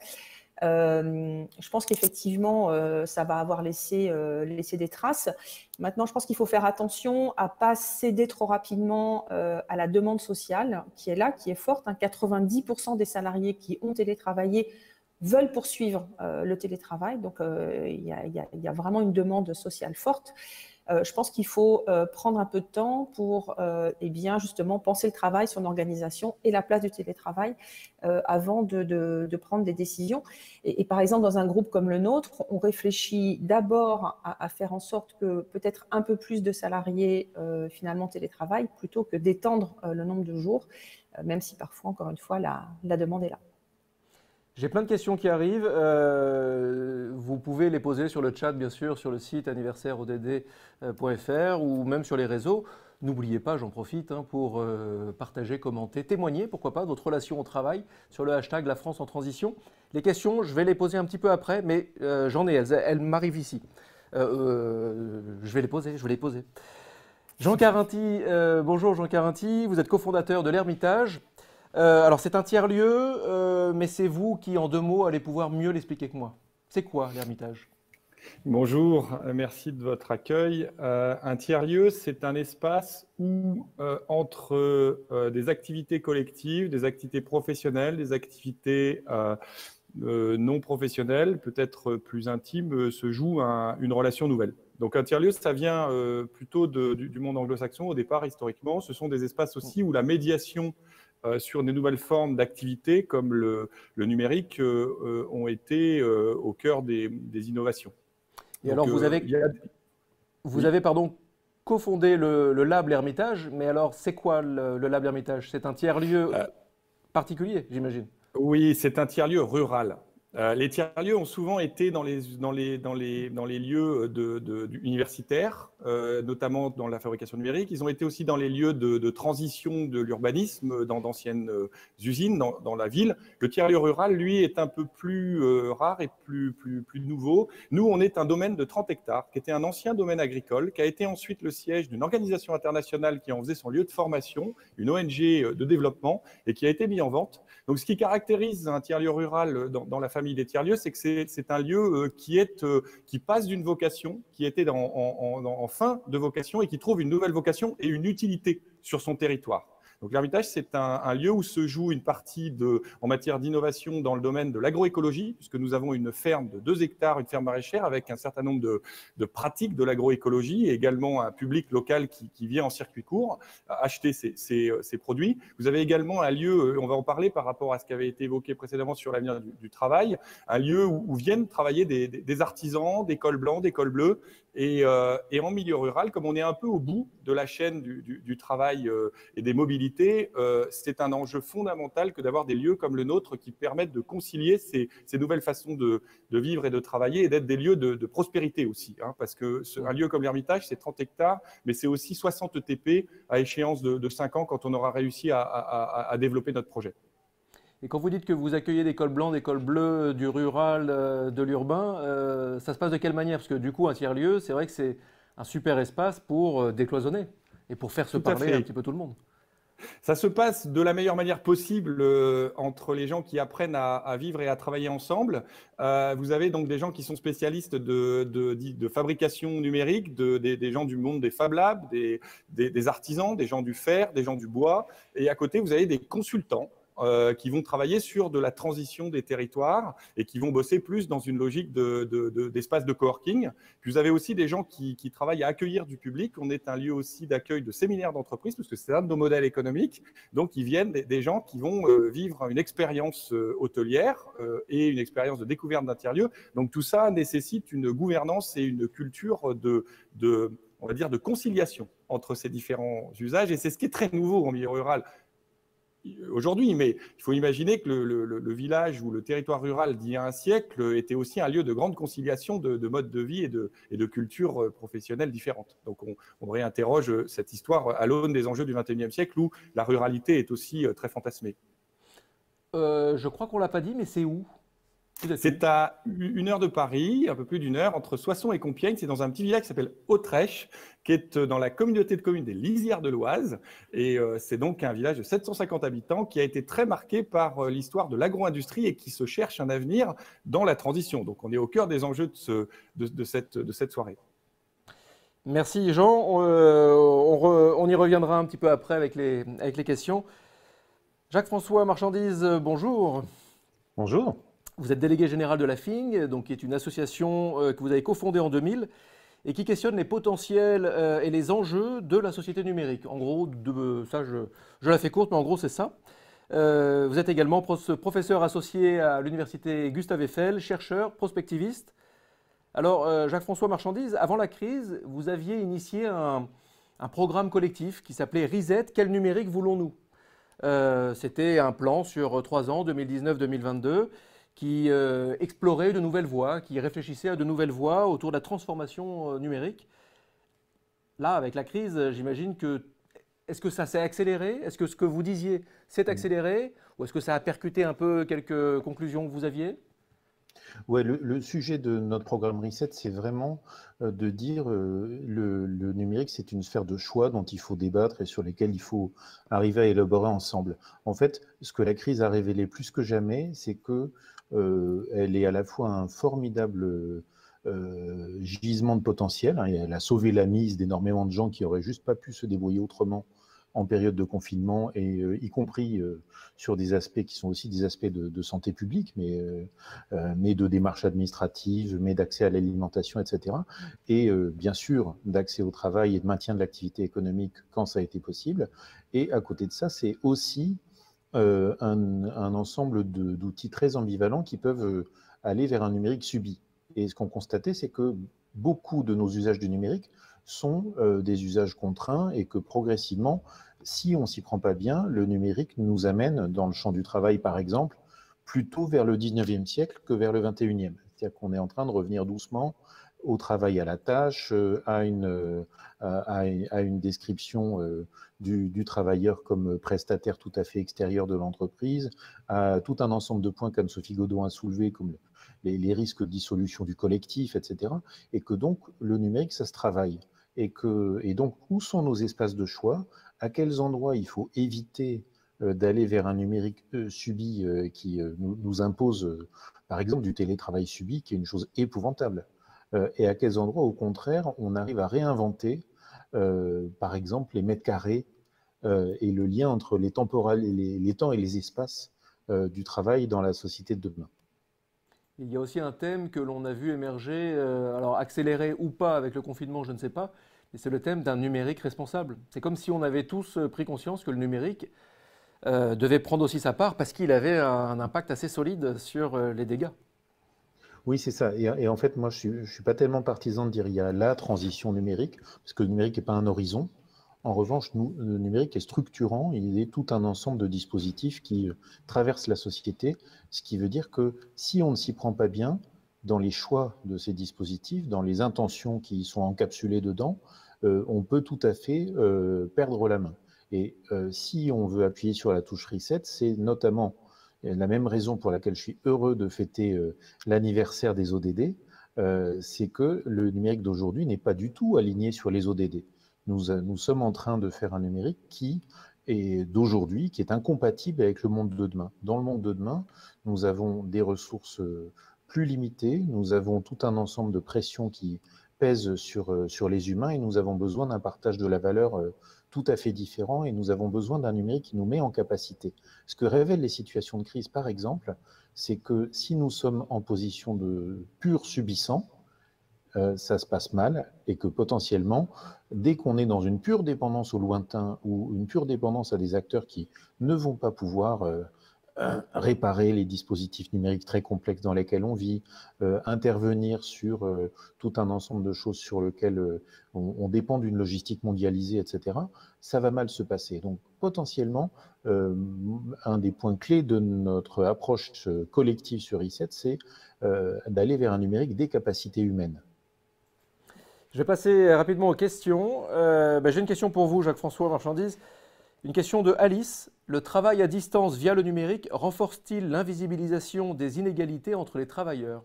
Je pense qu'effectivement, ça va avoir laissé des traces. Maintenant, je pense qu'il faut faire attention à ne pas céder trop rapidement à la demande sociale qui est là, qui est forte. 90% des salariés qui ont télétravaillé veulent poursuivre le télétravail. Donc, il y a vraiment une demande sociale forte. Je pense qu'il faut prendre un peu de temps pour justement penser le travail, son organisation et la place du télétravail avant de prendre des décisions. Et par exemple, dans un groupe comme le nôtre, on réfléchit d'abord à faire en sorte que peut-être un peu plus de salariés finalement télétravaillent plutôt que d'étendre le nombre de jours, même si parfois, encore une fois, la demande est là. J'ai plein de questions qui arrivent. Vous pouvez les poser sur le chat, bien sûr, sur le site anniversaireodd.fr ou même sur les réseaux. N'oubliez pas, j'en profite pour partager, commenter, témoigner, pourquoi pas, votre relation au travail sur le hashtag La France en transition. Les questions, je vais les poser un petit peu après, mais j'en ai, elles m'arrivent ici. Je vais les poser. Jean Carinti, bonjour Jean Carinti, vous êtes cofondateur de l'Ermitage. Alors c'est un tiers-lieu, mais c'est vous qui, en 2 mots, allez pouvoir mieux l'expliquer que moi. C'est quoi l'Ermitage ? Bonjour, merci de votre accueil. Un tiers-lieu, c'est un espace où, entre des activités collectives, des activités professionnelles, des activités non professionnelles, peut-être plus intimes, se joue une relation nouvelle. Donc un tiers-lieu, ça vient plutôt du monde anglo-saxon au départ, historiquement. Ce sont des espaces aussi où la médiation sur des nouvelles formes d'activités comme le numérique ont été au cœur des innovations. Et donc, alors, vous avez cofondé le Lab L'Ermitage, mais alors c'est quoi le Lab L'Ermitage? C'est un tiers-lieu particulier, j'imagine? Oui, c'est un tiers-lieu rural. Les tiers-lieux ont souvent été dans les lieux universitaires, notamment dans la fabrication numérique. Ils ont été aussi dans les lieux de transition de l'urbanisme, dans d'anciennes usines, dans la ville. Le tiers-lieu rural, lui, est un peu plus rare et plus nouveau. Nous, on est un domaine de 30 hectares, qui était un ancien domaine agricole, qui a été ensuite le siège d'une organisation internationale qui en faisait son lieu de formation, une ONG de développement, et qui a été mis en vente. Donc, ce qui caractérise un tiers-lieu rural dans la famille des tiers-lieux, c'est que c'est un lieu qui passe d'une vocation, qui était en fin de vocation et qui trouve une nouvelle vocation et une utilité sur son territoire. Donc l'Ermitage, c'est un lieu où se joue une partie en matière d'innovation dans le domaine de l'agroécologie, puisque nous avons une ferme de 2 hectares, une ferme maraîchère, avec un certain nombre de pratiques de l'agroécologie et également un public local qui vient en circuit court acheter ces produits. Vous avez également un lieu, on va en parler par rapport à ce qui avait été évoqué précédemment sur l'avenir du travail, un lieu où viennent travailler des artisans, des cols blancs, des cols bleus. Et en milieu rural, comme on est un peu au bout de la chaîne du travail et des mobilités, c'est un enjeu fondamental que d'avoir des lieux comme le nôtre qui permettent de concilier ces nouvelles façons de vivre et de travailler et d'être des lieux de prospérité aussi. Parce qu'un lieu comme l'Ermitage, c'est 30 hectares, mais c'est aussi 60 ETP à échéance de 5 ans quand on aura réussi à développer notre projet. Et quand vous dites que vous accueillez des cols blancs, des cols bleus, du rural, de l'urbain, ça se passe de quelle manière? Parce que du coup, un tiers-lieu, c'est vrai que c'est un super espace pour décloisonner et pour faire se parler un petit peu tout le monde. Ça se passe de la meilleure manière possible entre les gens qui apprennent à vivre et à travailler ensemble. Vous avez donc des gens qui sont spécialistes de fabrication numérique, des gens du monde des Fab Labs, des artisans, des gens du fer, des gens du bois. Et à côté, vous avez des consultants qui vont travailler sur de la transition des territoires et qui vont bosser plus dans une logique d'espace de coworking. Puis vous avez aussi des gens qui travaillent à accueillir du public. On est un lieu aussi d'accueil de séminaires d'entreprise, parce que c'est un de nos modèles économiques. Donc, ils viennent des gens qui vont vivre une expérience hôtelière et une expérience de découverte d'un tiers-lieu. Donc, tout ça nécessite une gouvernance et une culture on va dire, de conciliation entre ces différents usages. Et c'est ce qui est très nouveau en milieu rural aujourd'hui, mais il faut imaginer que le village ou le territoire rural d'il y a un siècle était aussi un lieu de grande conciliation de modes de vie et de cultures professionnelles différentes. Donc on réinterroge cette histoire à l'aune des enjeux du XXIe siècle où la ruralité est aussi très fantasmée. Je crois qu'on ne l'a pas dit, mais c'est où? C'est à 1 heure de Paris, un peu plus d'1 heure, entre Soissons et Compiègne. C'est dans un petit village qui s'appelle Autrèche, qui est dans la communauté de communes des Lisières de l'Oise. Et c'est donc un village de 750 habitants qui a été très marqué par l'histoire de l'agro-industrie et qui se cherche un avenir dans la transition. Donc on est au cœur des enjeux de cette soirée. Merci Jean. On y reviendra un petit peu après avec les questions. Jacques-François Marchandise, bonjour. Bonjour. Vous êtes délégué général de la FING, donc qui est une association que vous avez cofondée en 2000 et qui questionne les potentiels et les enjeux de la société numérique. En gros, ça je la fais courte, mais en gros c'est ça. Vous êtes également professeur associé à l'université Gustave Eiffel, chercheur, prospectiviste. Alors Jacques-François Marchandise, avant la crise, vous aviez initié un programme collectif qui s'appelait Reset, quel numérique voulons-nous ? C'était un plan sur 3 ans, 2019-2022, qui explorait de nouvelles voies, qui réfléchissait à de nouvelles voies autour de la transformation numérique. Là, avec la crise, j'imagine que... Est-ce que ça s'est accéléré? Est-ce que ce que vous disiez s'est accéléré? Ou est-ce que ça a percuté un peu quelques conclusions que vous aviez? Ouais, le sujet de notre programme Reset, c'est vraiment de dire le numérique, c'est une sphère de choix dont il faut débattre et sur lesquels il faut arriver à élaborer ensemble. En fait, ce que la crise a révélé plus que jamais, c'est que elle est à la fois un formidable gisement de potentiel, hein, et elle a sauvé la mise d'énormément de gens qui n'auraient juste pas pu se débrouiller autrement en période de confinement, et y compris sur des aspects qui sont aussi des aspects de santé publique, mais de démarches administratives, mais d'accès à l'alimentation, etc. Et bien sûr, d'accès au travail et de maintien de l'activité économique quand ça a été possible. Et à côté de ça, c'est aussi un ensemble d'outils très ambivalents qui peuvent aller vers un numérique subi. Et ce qu'on constatait, c'est que beaucoup de nos usages du numérique sont des usages contraints et que progressivement, si on ne s'y prend pas bien, le numérique nous amène dans le champ du travail, par exemple, plutôt vers le 19e siècle que vers le 21e. C'est-à-dire qu'on est en train de revenir doucement au travail à la tâche, à une description du travailleur comme prestataire tout à fait extérieur de l'entreprise, à tout un ensemble de points qu'Anne-Sophie Godon a soulevés, comme les risques de dissolution du collectif, etc. Et que donc, le numérique, ça se travaille. Et donc, où sont nos espaces de choix? À quels endroits il faut éviter d'aller vers un numérique subi qui nous impose, par exemple, du télétravail subi, qui est une chose épouvantable. Et à quels endroits, au contraire, on arrive à réinventer, par exemple, les mètres carrés et le lien entre les temps et les espaces du travail dans la société de demain. Il y a aussi un thème que l'on a vu émerger, alors accéléré ou pas avec le confinement, je ne sais pas, mais c'est le thème d'un numérique responsable. C'est comme si on avait tous pris conscience que le numérique devait prendre aussi sa part parce qu'il avait un impact assez solide sur les dégâts. Oui, c'est ça. Et en fait, moi, je ne suis pas tellement partisan de dire il y a la transition numérique, parce que le numérique n'est pas un horizon. En revanche, le numérique est structurant, il est tout un ensemble de dispositifs qui traversent la société, ce qui veut dire que si on ne s'y prend pas bien dans les choix de ces dispositifs, dans les intentions qui sont encapsulées dedans, on peut tout à fait perdre la main. Et si on veut appuyer sur la touche Reset, c'est notamment la même raison pour laquelle je suis heureux de fêter l'anniversaire des ODD, c'est que le numérique d'aujourd'hui n'est pas du tout aligné sur les ODD. Nous sommes en train de faire un numérique qui est incompatible avec le monde de demain. Dans le monde de demain, nous avons des ressources plus limitées, nous avons tout un ensemble de pressions qui pèsent sur les humains et nous avons besoin d'un partage de la valeur tout à fait différent et nous avons besoin d'un numérique qui nous met en capacité. Ce que révèlent les situations de crise, par exemple, c'est que si nous sommes en position de pur subissant, ça se passe mal et que potentiellement, dès qu'on est dans une pure dépendance au lointain ou une pure dépendance à des acteurs qui ne vont pas pouvoir réparer les dispositifs numériques très complexes dans lesquels on vit, intervenir sur tout un ensemble de choses sur lesquelles on dépend d'une logistique mondialisée, etc., ça va mal se passer. Donc potentiellement, un des points clés de notre approche collective sur Reset, c'est d'aller vers un numérique des capacités humaines. Je vais passer rapidement aux questions. J'ai une question pour vous, Jacques-François Marchandise. Une question de Alice. Le travail à distance via le numérique renforce-t-il l'invisibilisation des inégalités entre les travailleurs?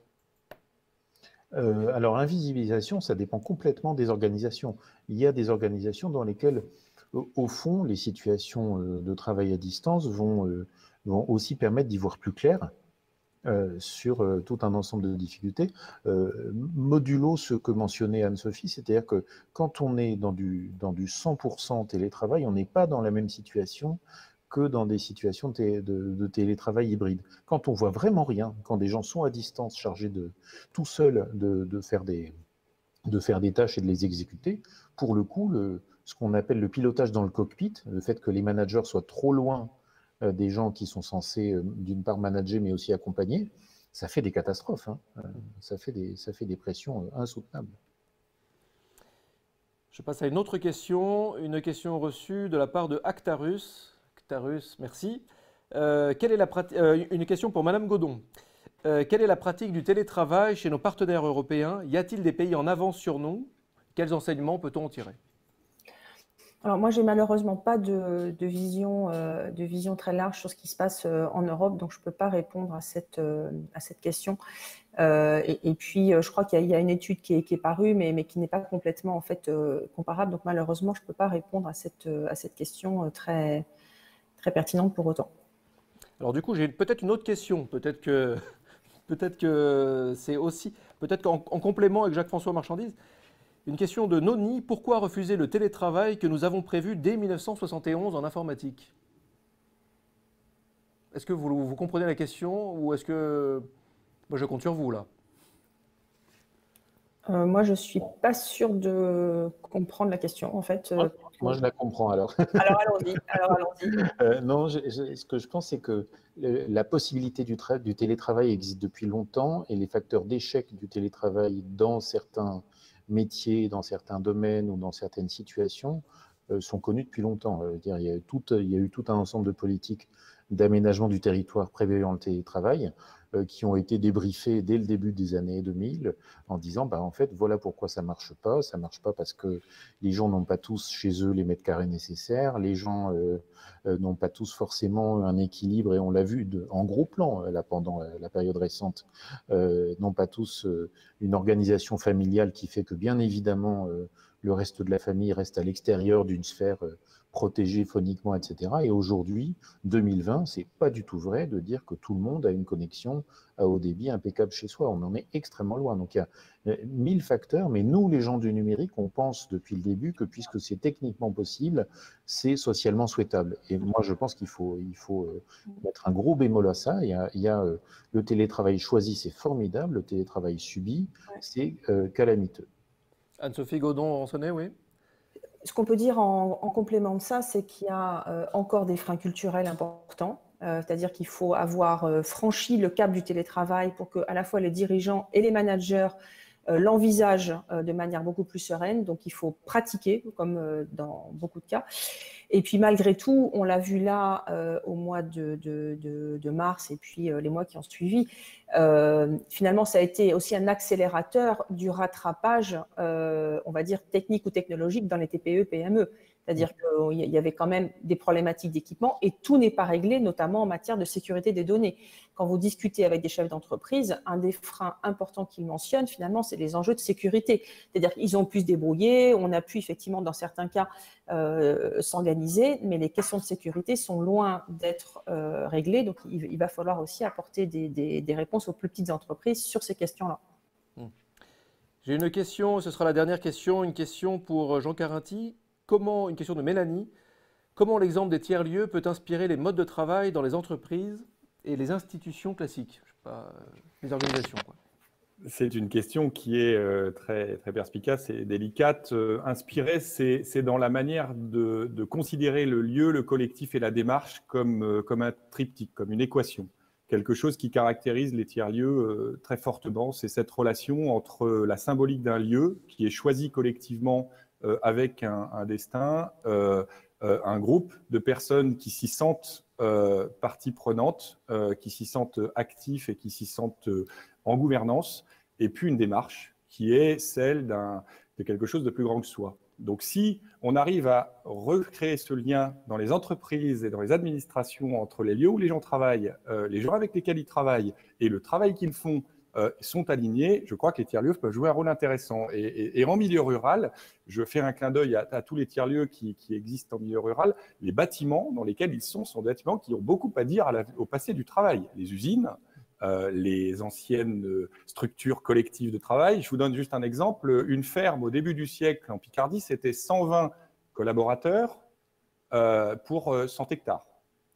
Alors, invisibilisation, ça dépend complètement des organisations. Il y a des organisations dans lesquelles, au fond, les situations de travail à distance vont aussi permettre d'y voir plus clair sur tout un ensemble de difficultés. Modulo ce que mentionnait Anne-Sophie, c'est-à-dire que quand on est dans du 100% télétravail, on n'est pas dans la même situation que dans des situations de télétravail hybride. Quand on voit vraiment rien, quand des gens sont à distance chargés tout seuls de faire des tâches et de les exécuter, pour le coup, ce qu'on appelle le pilotage dans le cockpit, le fait que les managers soient trop loin des gens qui sont censés, d'une part, manager, mais aussi accompagner, ça fait des catastrophes, hein. Ça fait des pressions insoutenables. Je passe à une autre question, une question reçue de la part de Actarus. Actarus, merci. Une question pour Madame Godon. Quelle est la pratique du télétravail chez nos partenaires européens? Y a-t-il des pays en avance sur nous? Quels enseignements peut-on en tirer? Alors moi, j'ai malheureusement pas de vision très large sur ce qui se passe en Europe, donc je ne peux pas répondre à cette question. Et puis, je crois qu'il y a une étude qui est parue, mais qui n'est pas complètement en fait comparable. Donc malheureusement, je ne peux pas répondre à cette question très très pertinente pour autant. Alors du coup, j'ai peut-être une autre question. Peut-être que c'est aussi, peut-être qu'en complément avec Jacques-François Marchandise, une question de Noni. Pourquoi refuser le télétravail que nous avons prévu dès 1971 en informatique? Est-ce que vous comprenez la question ou est-ce que... Moi, je compte sur vous, là. Moi, je ne suis pas sûre de comprendre la question, en fait. Moi, je la comprends, alors. Alors, allons-y. Non, ce que je pense, c'est que la possibilité du télétravail existe depuis longtemps et les facteurs d'échec du télétravail dans certains métiers, dans certains domaines ou dans certaines situations sont connus depuis longtemps. Il y a eu tout un ensemble de politiques d'aménagement du territoire prévoyant le télétravail qui ont été débriefés dès le début des années 2000 en disant en fait voilà pourquoi ça marche pas parce que les gens n'ont pas tous chez eux les mètres carrés nécessaires, les gens n'ont pas tous forcément un équilibre et on l'a vu en gros plan là pendant la période récente, n'ont pas tous une organisation familiale qui fait que bien évidemment le reste de la famille reste à l'extérieur d'une sphère protégée phoniquement, etc. Et aujourd'hui, 2020, c'est pas du tout vrai de dire que tout le monde a une connexion à haut débit impeccable chez soi. On en est extrêmement loin. Donc il y a 1000 facteurs, mais nous, les gens du numérique, on pense depuis le début que puisque c'est techniquement possible, c'est socialement souhaitable. Et moi, je pense qu'il faut mettre un gros bémol à ça. Il y a le télétravail choisi, c'est formidable. Le télétravail subi, c'est calamiteux. Anne-Sophie Godon-Ransonnet, oui. Ce qu'on peut dire en complément de ça, c'est qu'il y a encore des freins culturels importants. C'est-à-dire qu'il faut avoir franchi le cap du télétravail pour que à la fois les dirigeants et les managers l'envisagent de manière beaucoup plus sereine. Donc, il faut pratiquer, comme dans beaucoup de cas. Et puis, malgré tout, on l'a vu là au mois de mars et puis les mois qui ont suivi, finalement, ça a été aussi un accélérateur du rattrapage, on va dire, technique ou technologique dans les TPE, PME. C'est-à-dire qu'il y avait quand même des problématiques d'équipement et tout n'est pas réglé, notamment en matière de sécurité des données. Quand vous discutez avec des chefs d'entreprise, un des freins importants qu'ils mentionnent, finalement, c'est les enjeux de sécurité. C'est-à-dire qu'ils ont pu se débrouiller, on a pu effectivement, dans certains cas, s'organiser, mais les questions de sécurité sont loin d'être réglées. Donc, il va falloir aussi apporter des réponses aux plus petites entreprises sur ces questions-là. J'ai une question, ce sera la dernière question, une question pour Jean Carinti. Une question de Mélanie. Comment l'exemple des tiers-lieux peut inspirer les modes de travail dans les entreprises et les institutions classiques? Je sais pas, les organisations, quoi. C'est une question qui est très, très perspicace et délicate. Inspirer, c'est dans la manière de considérer le lieu, le collectif et la démarche comme un triptyque, comme une équation. Quelque chose qui caractérise les tiers-lieux très fortement, c'est cette relation entre la symbolique d'un lieu qui est choisi collectivement avec un destin, un groupe de personnes qui s'y sentent partie prenante, qui s'y sentent actifs et qui s'y sentent en gouvernance, et puis une démarche qui est celle de quelque chose de plus grand que soi. Donc, si on arrive à recréer ce lien dans les entreprises et dans les administrations entre les lieux où les gens travaillent, les gens avec lesquels ils travaillent et le travail qu'ils font sont alignés, je crois que les tiers-lieux peuvent jouer un rôle intéressant. Et en milieu rural, je fais un clin d'œil à tous les tiers-lieux qui existent en milieu rural. Les bâtiments dans lesquels ils sont des bâtiments qui ont beaucoup à dire au passé du travail. Les usines, les anciennes structures collectives de travail. Je vous donne juste un exemple. Une ferme au début du siècle en Picardie, c'était 120 collaborateurs pour 100 hectares.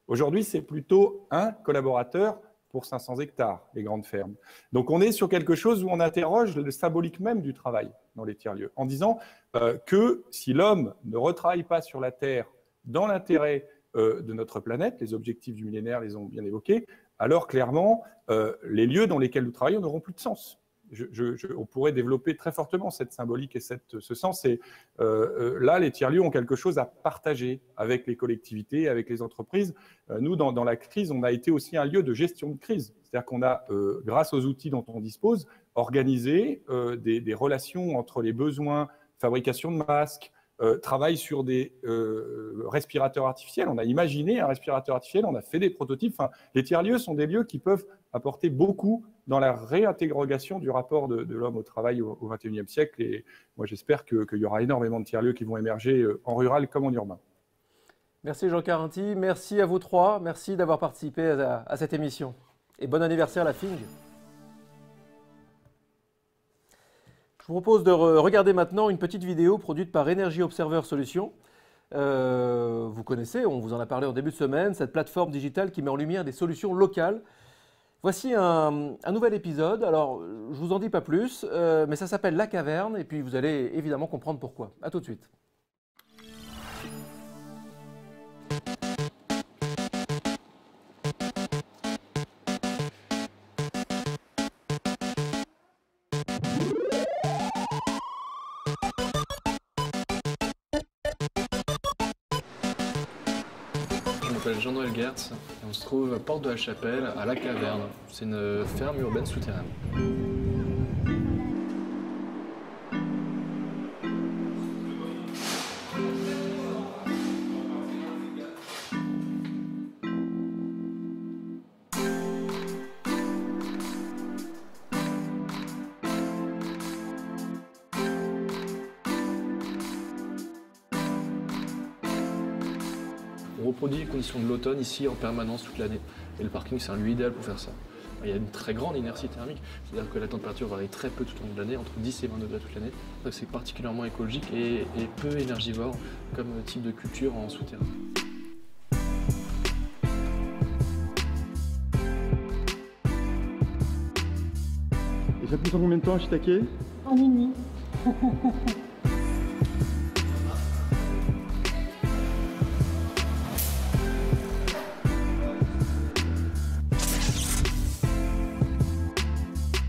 Aujourd'hui, c'est plutôt un collaborateur pour 500 hectares, les grandes fermes. Donc, on est sur quelque chose où on interroge le symbolique même du travail dans les tiers-lieux, en disant que si l'homme ne retravaille pas sur la Terre dans l'intérêt de notre planète, les objectifs du millénaire les ont bien évoqués, alors clairement, les lieux dans lesquels nous travaillons n'auront plus de sens. On pourrait développer très fortement cette symbolique et ce sens. Et là, les tiers-lieux ont quelque chose à partager avec les collectivités, avec les entreprises. Nous, dans la crise, on a été aussi un lieu de gestion de crise. C'est-à-dire qu'on a, grâce aux outils dont on dispose, organisé des relations entre les besoins, fabrication de masques, travail sur des respirateurs artificiels. On a imaginé un respirateur artificiel, on a fait des prototypes. Enfin, les tiers-lieux sont des lieux qui peuvent apporter beaucoup dans la réintégration du rapport de l'homme au travail au XXIe siècle. Et moi, j'espère qu'il y aura énormément de tiers-lieux qui vont émerger en rural comme en urbain. Merci Jean Carinti, merci à vous trois, merci d'avoir participé à cette émission. Et bon anniversaire la FING. Je vous propose de regarder maintenant une petite vidéo produite par Energy Observer Solutions. Vous connaissez, on vous en a parlé en début de semaine, cette plateforme digitale qui met en lumière des solutions locales. Voici un nouvel épisode. Alors, je ne vous en dis pas plus, mais ça s'appelle La Caverne et puis vous allez évidemment comprendre pourquoi. À tout de suite. Je m'appelle Jean-Noël Gertz et on se trouve à Porte de la Chapelle, à La Caverne. C'est une ferme urbaine souterraine. On reproduit les conditions de l'automne ici en permanence toute l'année. Et le parking, c'est un lieu idéal pour faire ça. Il y a une très grande inertie thermique, c'est-à-dire que la température varie très peu tout au long de l'année, entre 10 et 20 degrés toute l'année. Donc c'est particulièrement écologique et peu énergivore comme type de culture en souterrain. Et ça pousse en combien de temps à Shiitake? En une nuit.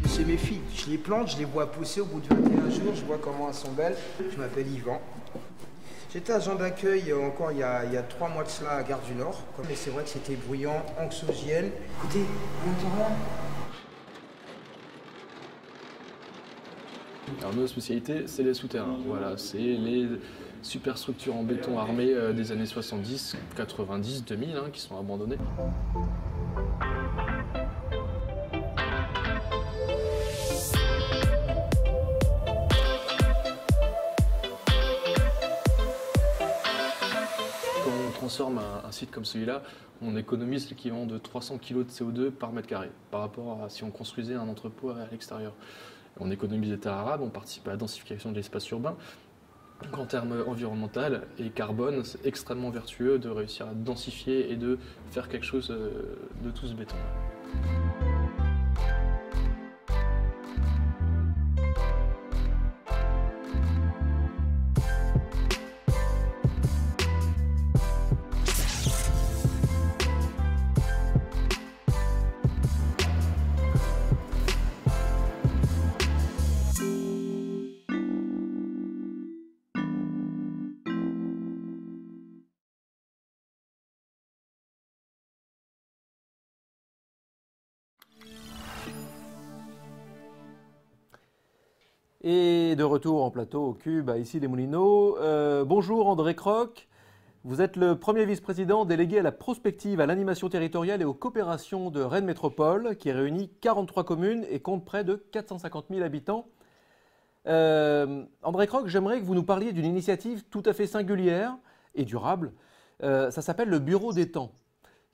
C'est mes filles, je les plante, je les vois pousser au bout de 21 jours, je vois comment elles sont belles. Je m'appelle Yvan. J'étais agent d'accueil encore il y a 3 mois de cela à Gare du Nord. Mais c'est vrai que c'était bruyant, anxiogène. Écoutez, on entend rien. Alors notre spécialité, c'est les souterrains. Voilà, c'est les superstructures en béton armées des années 70, 90, 2000 qui sont abandonnées. Quand on transforme un site comme celui-là, on économise l'équivalent de 300 kg de CO2 par mètre carré par rapport à si on construisait un entrepôt à l'extérieur. On économise les terres arables, on participe à la densification de l'espace urbain. Donc en termes environnementaux et carbone, c'est extrêmement vertueux de réussir à densifier et de faire quelque chose de tout ce béton. Et de retour en plateau au Cube, à ici les Moulineaux. Bonjour André Croc. Vous êtes le premier vice-président délégué à la prospective, à l'animation territoriale et aux coopérations de Rennes Métropole, qui réunit 43 communes et compte près de 450 000 habitants. André Croc, j'aimerais que vous nous parliez d'une initiative tout à fait singulière et durable. Ça s'appelle le Bureau des temps.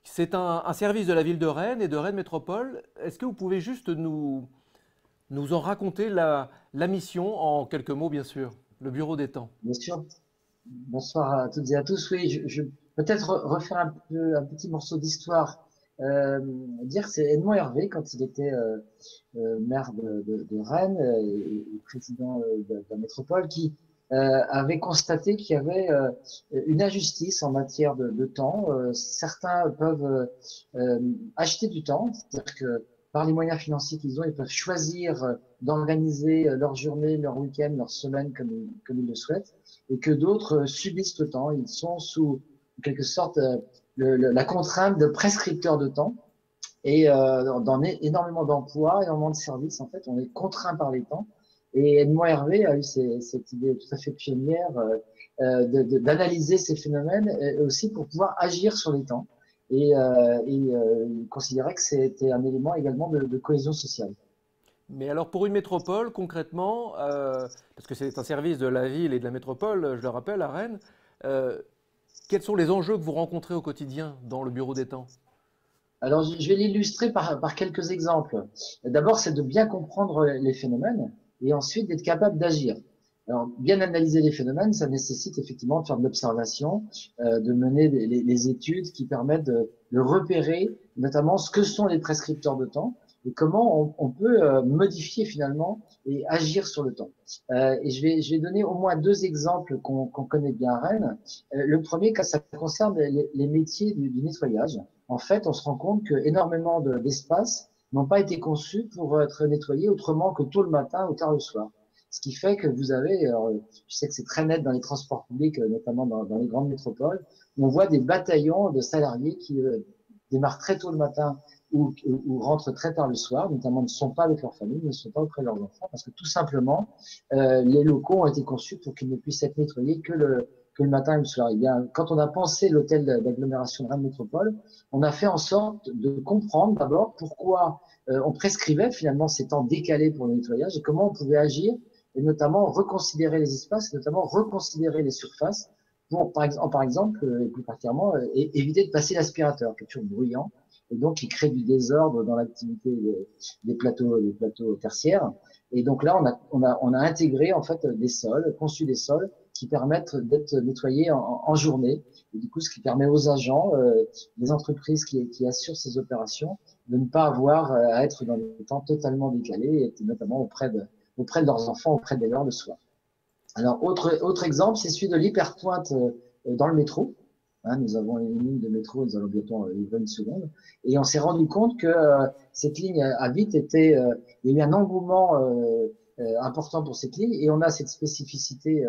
C'est un service de la ville de Rennes et de Rennes Métropole. Est-ce que vous pouvez juste nous en raconter la mission en quelques mots, bien sûr, le Bureau des temps? Bien sûr. Bonsoir à toutes et à tous. Oui, je peut-être refaire un petit morceau d'histoire. Dire que c'est Edmond Hervé, quand il était maire de Rennes et président de la métropole, qui avait constaté qu'il y avait une injustice en matière de temps. Certains peuvent acheter du temps, c'est-à-dire que par les moyens financiers qu'ils ont, ils peuvent choisir d'organiser leur journée, leur week-end, leur semaine comme ils le souhaitent, et que d'autres subissent le temps. Ils sont sous, en quelque sorte, la contrainte de prescripteurs de temps. Et dans énormément d'emplois, énormément de services, en fait, on est contraint par les temps. Et Edmond Hervé a eu cette idée tout à fait pionnière d'analyser ces phénomènes et aussi pour pouvoir agir sur les temps. Et il considérait que c'était un élément également de cohésion sociale. Mais alors pour une métropole, concrètement, parce que c'est un service de la ville et de la métropole, je le rappelle, à Rennes, quels sont les enjeux que vous rencontrez au quotidien dans le Bureau des temps? Alors je vais l'illustrer par quelques exemples. D'abord, c'est de bien comprendre les phénomènes et ensuite d'être capable d'agir. Alors, bien analyser les phénomènes, ça nécessite effectivement de faire de l'observation, de mener les études qui permettent de repérer notamment ce que sont les prescripteurs de temps et comment on peut modifier finalement et agir sur le temps. Et je vais donner au moins deux exemples qu'on connaît bien à Rennes. Le premier, ça concerne les métiers du nettoyage. En fait, on se rend compte que énormément d'espaces n'ont pas été conçus pour être nettoyés autrement que tôt le matin ou tard le soir. Ce qui fait que vous avez, alors, je sais que c'est très net dans les transports publics, notamment dans les grandes métropoles, où on voit des bataillons de salariés qui démarrent très tôt le matin ou rentrent très tard le soir, notamment ne sont pas avec leur famille, ne sont pas auprès de leurs enfants, parce que tout simplement, les locaux ont été conçus pour qu'ils ne puissent être nettoyés que le matin et le soir. Et bien, quand on a pensé l'hôtel d'agglomération de Rennes Métropole, on a fait en sorte de comprendre d'abord pourquoi on prescrivait finalement ces temps décalés pour le nettoyage et comment on pouvait agir et notamment reconsidérer les espaces, notamment reconsidérer les surfaces pour, par exemple, plus particulièrement, éviter de passer l'aspirateur, qui est toujours bruyant, et donc qui crée du désordre dans l'activité des plateaux tertiaires. Et donc là, on a intégré en fait des sols, conçu des sols qui permettent d'être nettoyés en journée. Et du coup, ce qui permet aux agents, les entreprises qui assurent ces opérations, de ne pas avoir à être dans des temps totalement décalés, et notamment auprès de leurs enfants, auprès des leurs le soir. Alors, autre exemple, c'est celui de l'hyperpointe dans le métro. Nous avons une ligne de métro, nous allons bientôt livrer une seconde, et on s'est rendu compte que cette ligne a vite été, il y a eu un engouement important pour cette ligne, et on a cette spécificité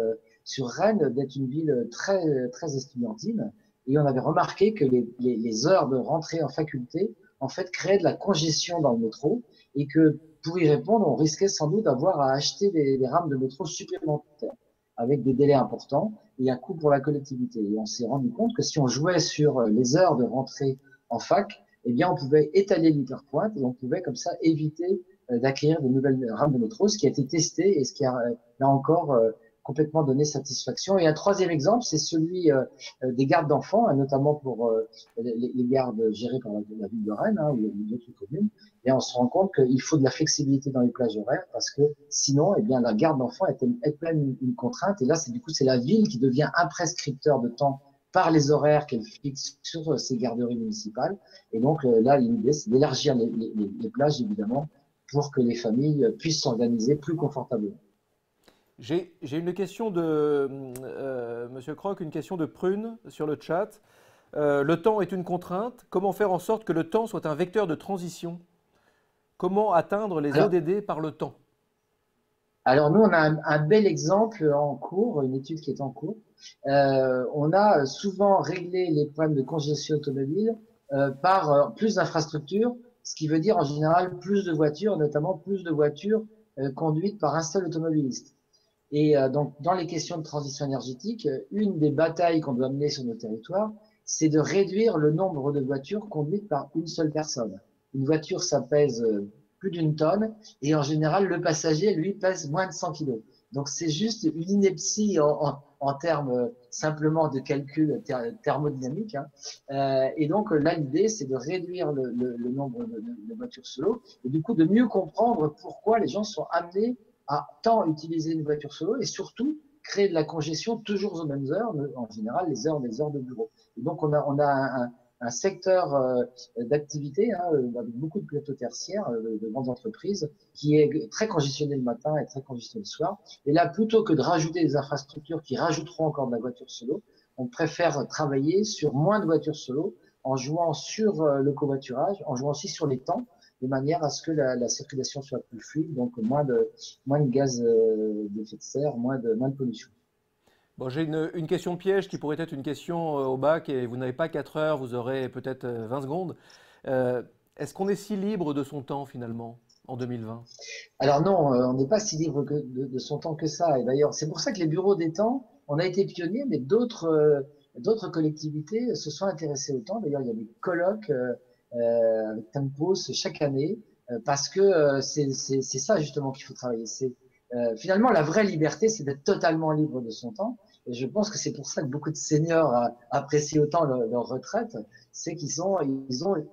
sur Rennes d'être une ville très très estudiantine, et on avait remarqué que les heures de rentrée en faculté en fait créaient de la congestion dans le métro, et que pour y répondre, on risquait sans doute d'avoir à acheter des rames de métro supplémentaires avec des délais importants et un coût pour la collectivité. Et on s'est rendu compte que si on jouait sur les heures de rentrée en fac, eh bien, on pouvait étaler l'hyperpointe et on pouvait comme ça éviter d'acquérir de nouvelles rames de métro, ce qui a été testé et ce qui a là encore complètement donné satisfaction. Et un troisième exemple, c'est celui des gardes d'enfants, notamment pour les gardes gérées par la ville de Rennes ou d'autres communes. Et on se rend compte qu'il faut de la flexibilité dans les plages horaires parce que sinon, eh bien, la garde d'enfants est pleine une contrainte. Et là, c'est la ville qui devient un prescripteur de temps par les horaires qu'elle fixe sur ces garderies municipales. Et donc là, l'idée, c'est d'élargir les plages, évidemment, pour que les familles puissent s'organiser plus confortablement. J'ai une question de Monsieur Croc, une question de Prune sur le chat. Le temps est une contrainte. Comment faire en sorte que le temps soit un vecteur de transition? Comment atteindre les ODD par le temps? Alors nous, on a un bel exemple en cours, une étude qui est en cours. On a souvent réglé les problèmes de congestion automobile par plus d'infrastructures, ce qui veut dire en général plus de voitures, notamment plus de voitures conduite par un seul automobiliste. Et donc, dans les questions de transition énergétique, une des batailles qu'on doit mener sur nos territoires, c'est de réduire le nombre de voitures conduites par une seule personne. Une voiture, ça pèse plus d'1 tonne, et en général, le passager, lui, pèse moins de 100 kilos. Donc, c'est juste une ineptie en termes simplement de calcul thermodynamique. Hein. Et donc, là, l'idée, c'est de réduire le nombre de voitures solo, et du coup, de mieux comprendre pourquoi les gens sont amenés à tant utiliser une voiture solo, et surtout, créer de la congestion toujours aux mêmes heures, en général, les heures de bureau. Et donc, on a un secteur d'activité, hein, avec beaucoup de plateaux tertiaires, de grandes entreprises, qui est très congestionné le matin et très congestionné le soir. Et là, plutôt que de rajouter des infrastructures qui rajouteront encore de la voiture solo, on préfère travailler sur moins de voitures solo, en jouant sur le covoiturage, en jouant aussi sur les temps, de manière à ce que la circulation soit plus fluide, donc moins de gaz d'effet de serre, moins de pollution. Bon, j'ai une question piège qui pourrait être une question au bac et vous n'avez pas 4 heures, vous aurez peut-être 20 secondes. Est-ce qu'on est si libre de son temps finalement en 2020? Alors non, on n'est pas si libre de son temps que ça. Et d'ailleurs, c'est pour ça que les bureaux des temps, on a été pionniers, mais d'autres collectivités se sont intéressées au temps. D'ailleurs, il y a des colloques avec Tempos chaque année parce que c'est ça justement qu'il faut travailler. Finalement, la vraie liberté, c'est d'être totalement libre de son temps. Et je pense que c'est pour ça que beaucoup de seniors apprécient autant leur retraite. C'est qu'ils ont,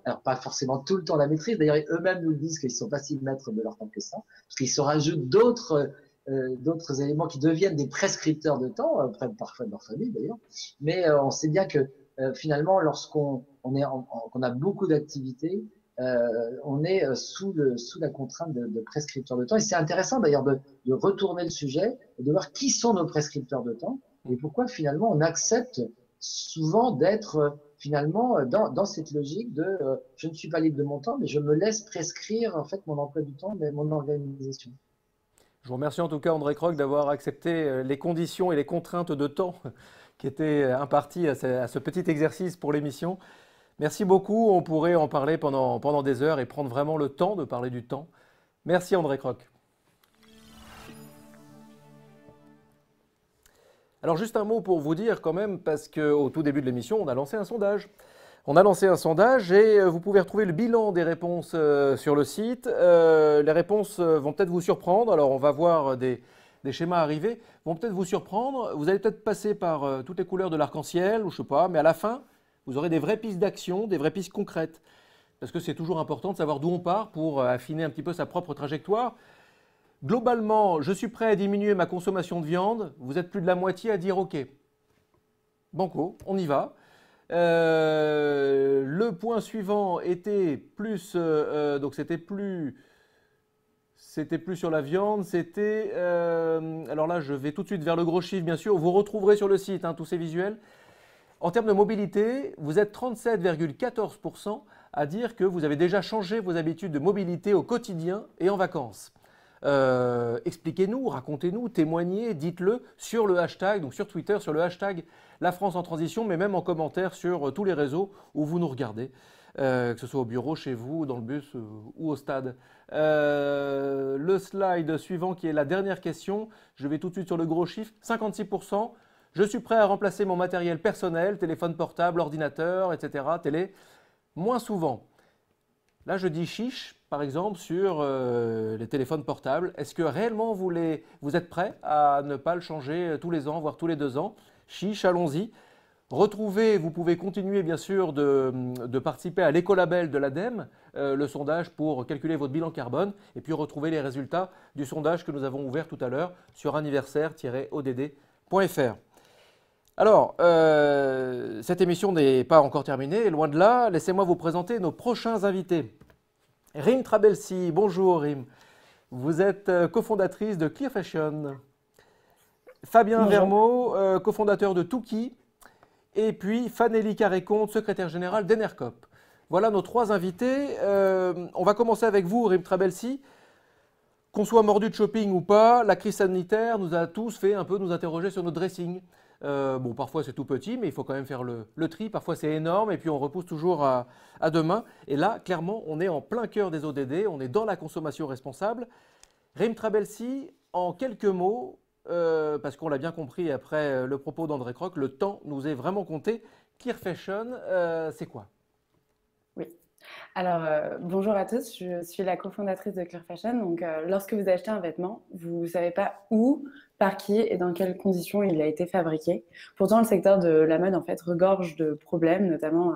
alors pas forcément tout le temps la maîtrise. D'ailleurs, eux-mêmes nous le disent qu'ils sont pas si maîtres de leur temps que ça, parce qu'ils se rajoutent d'autres éléments qui deviennent des prescripteurs de temps, parfois de leur famille d'ailleurs. Mais on sait bien que finalement, lorsqu'on a beaucoup d'activités, on est sous la contrainte de prescripteurs de temps. Et c'est intéressant d'ailleurs de retourner le sujet et de voir qui sont nos prescripteurs de temps et pourquoi finalement on accepte souvent d'être finalement dans cette logique de je ne suis pas libre de mon temps, mais je me laisse prescrire en fait mon emploi du temps, mais mon organisation. Je vous remercie en tout cas André Croc d'avoir accepté les conditions et les contraintes de temps qui étaient imparties à ce petit exercice pour l'émission. Merci beaucoup, on pourrait en parler pendant des heures et prendre vraiment le temps de parler du temps. Merci André Croc. Alors juste un mot pour vous dire quand même, parce qu'au tout début de l'émission, on a lancé un sondage. On a lancé un sondage et vous pouvez retrouver le bilan des réponses sur le site. Les réponses vont peut-être vous surprendre, alors on va voir des schémas arriver, vont peut-être vous surprendre. Vous allez peut-être passer par toutes les couleurs de l'arc-en-ciel, ou je sais pas, mais à la fin, vous aurez des vraies pistes d'action, des vraies pistes concrètes. Parce que c'est toujours important de savoir d'où on part pour affiner un petit peu sa propre trajectoire. Globalement, je suis prêt à diminuer ma consommation de viande. Vous êtes plus de la moitié à dire OK. Banco, on y va. Le point suivant était plus, donc c'était plus sur la viande, c'était, alors là je vais tout de suite vers le gros chiffre bien sûr, vous retrouverez sur le site tous ces visuels. En termes de mobilité, vous êtes 37,14% à dire que vous avez déjà changé vos habitudes de mobilité au quotidien et en vacances. Expliquez-nous, racontez-nous, témoignez, dites-le sur le hashtag, donc sur Twitter, sur le hashtag La France en transition, mais même en commentaire sur tous les réseaux où vous nous regardez, que ce soit au bureau, chez vous, dans le bus ou au stade. Le slide suivant qui est la dernière question, je vais tout de suite sur le gros chiffre, 56%. Je suis prêt à remplacer mon matériel personnel, téléphone portable, ordinateur, etc., télé, moins souvent. Là, je dis chiche, par exemple, sur les téléphones portables. Est-ce que réellement vous êtes prêt à ne pas le changer tous les ans, voire tous les 2 ans? Chiche, allons-y. Retrouvez, vous pouvez continuer bien sûr de participer à l'écolabel de l'ADEME, le sondage pour calculer votre bilan carbone, et puis retrouver les résultats du sondage que nous avons ouvert tout à l'heure sur anniversaire-odd.fr. Alors, cette émission n'est pas encore terminée, loin de là. Laissez-moi vous présenter nos prochains invités. Rim Trabelsi, bonjour Rim. Vous êtes cofondatrice de Clear Fashion. Fabien Vermeau, cofondateur de Touki. Et puis Fanélie Carré-Comte, secrétaire générale d'Enercop. Voilà nos 3 invités. On va commencer avec vous, Rim Trabelsi. Qu'on soit mordu de shopping ou pas, la crise sanitaire nous a tous fait un peu nous interroger sur notre dressing. Bon, parfois c'est tout petit, mais il faut quand même faire le tri. Parfois c'est énorme et puis on repousse toujours à demain. Et là, clairement, on est en plein cœur des ODD, on est dans la consommation responsable. Rim Trabelsi, en quelques mots, parce qu'on l'a bien compris après le propos d'André Croc, le temps nous est vraiment compté. Clear Fashion, c'est quoi? Oui. Alors, bonjour à tous, je suis la cofondatrice de Clear Fashion. Donc, lorsque vous achetez un vêtement, vous ne savez pas où, par qui et dans quelles conditions il a été fabriqué. Pourtant, le secteur de la mode, en fait, regorge de problèmes, notamment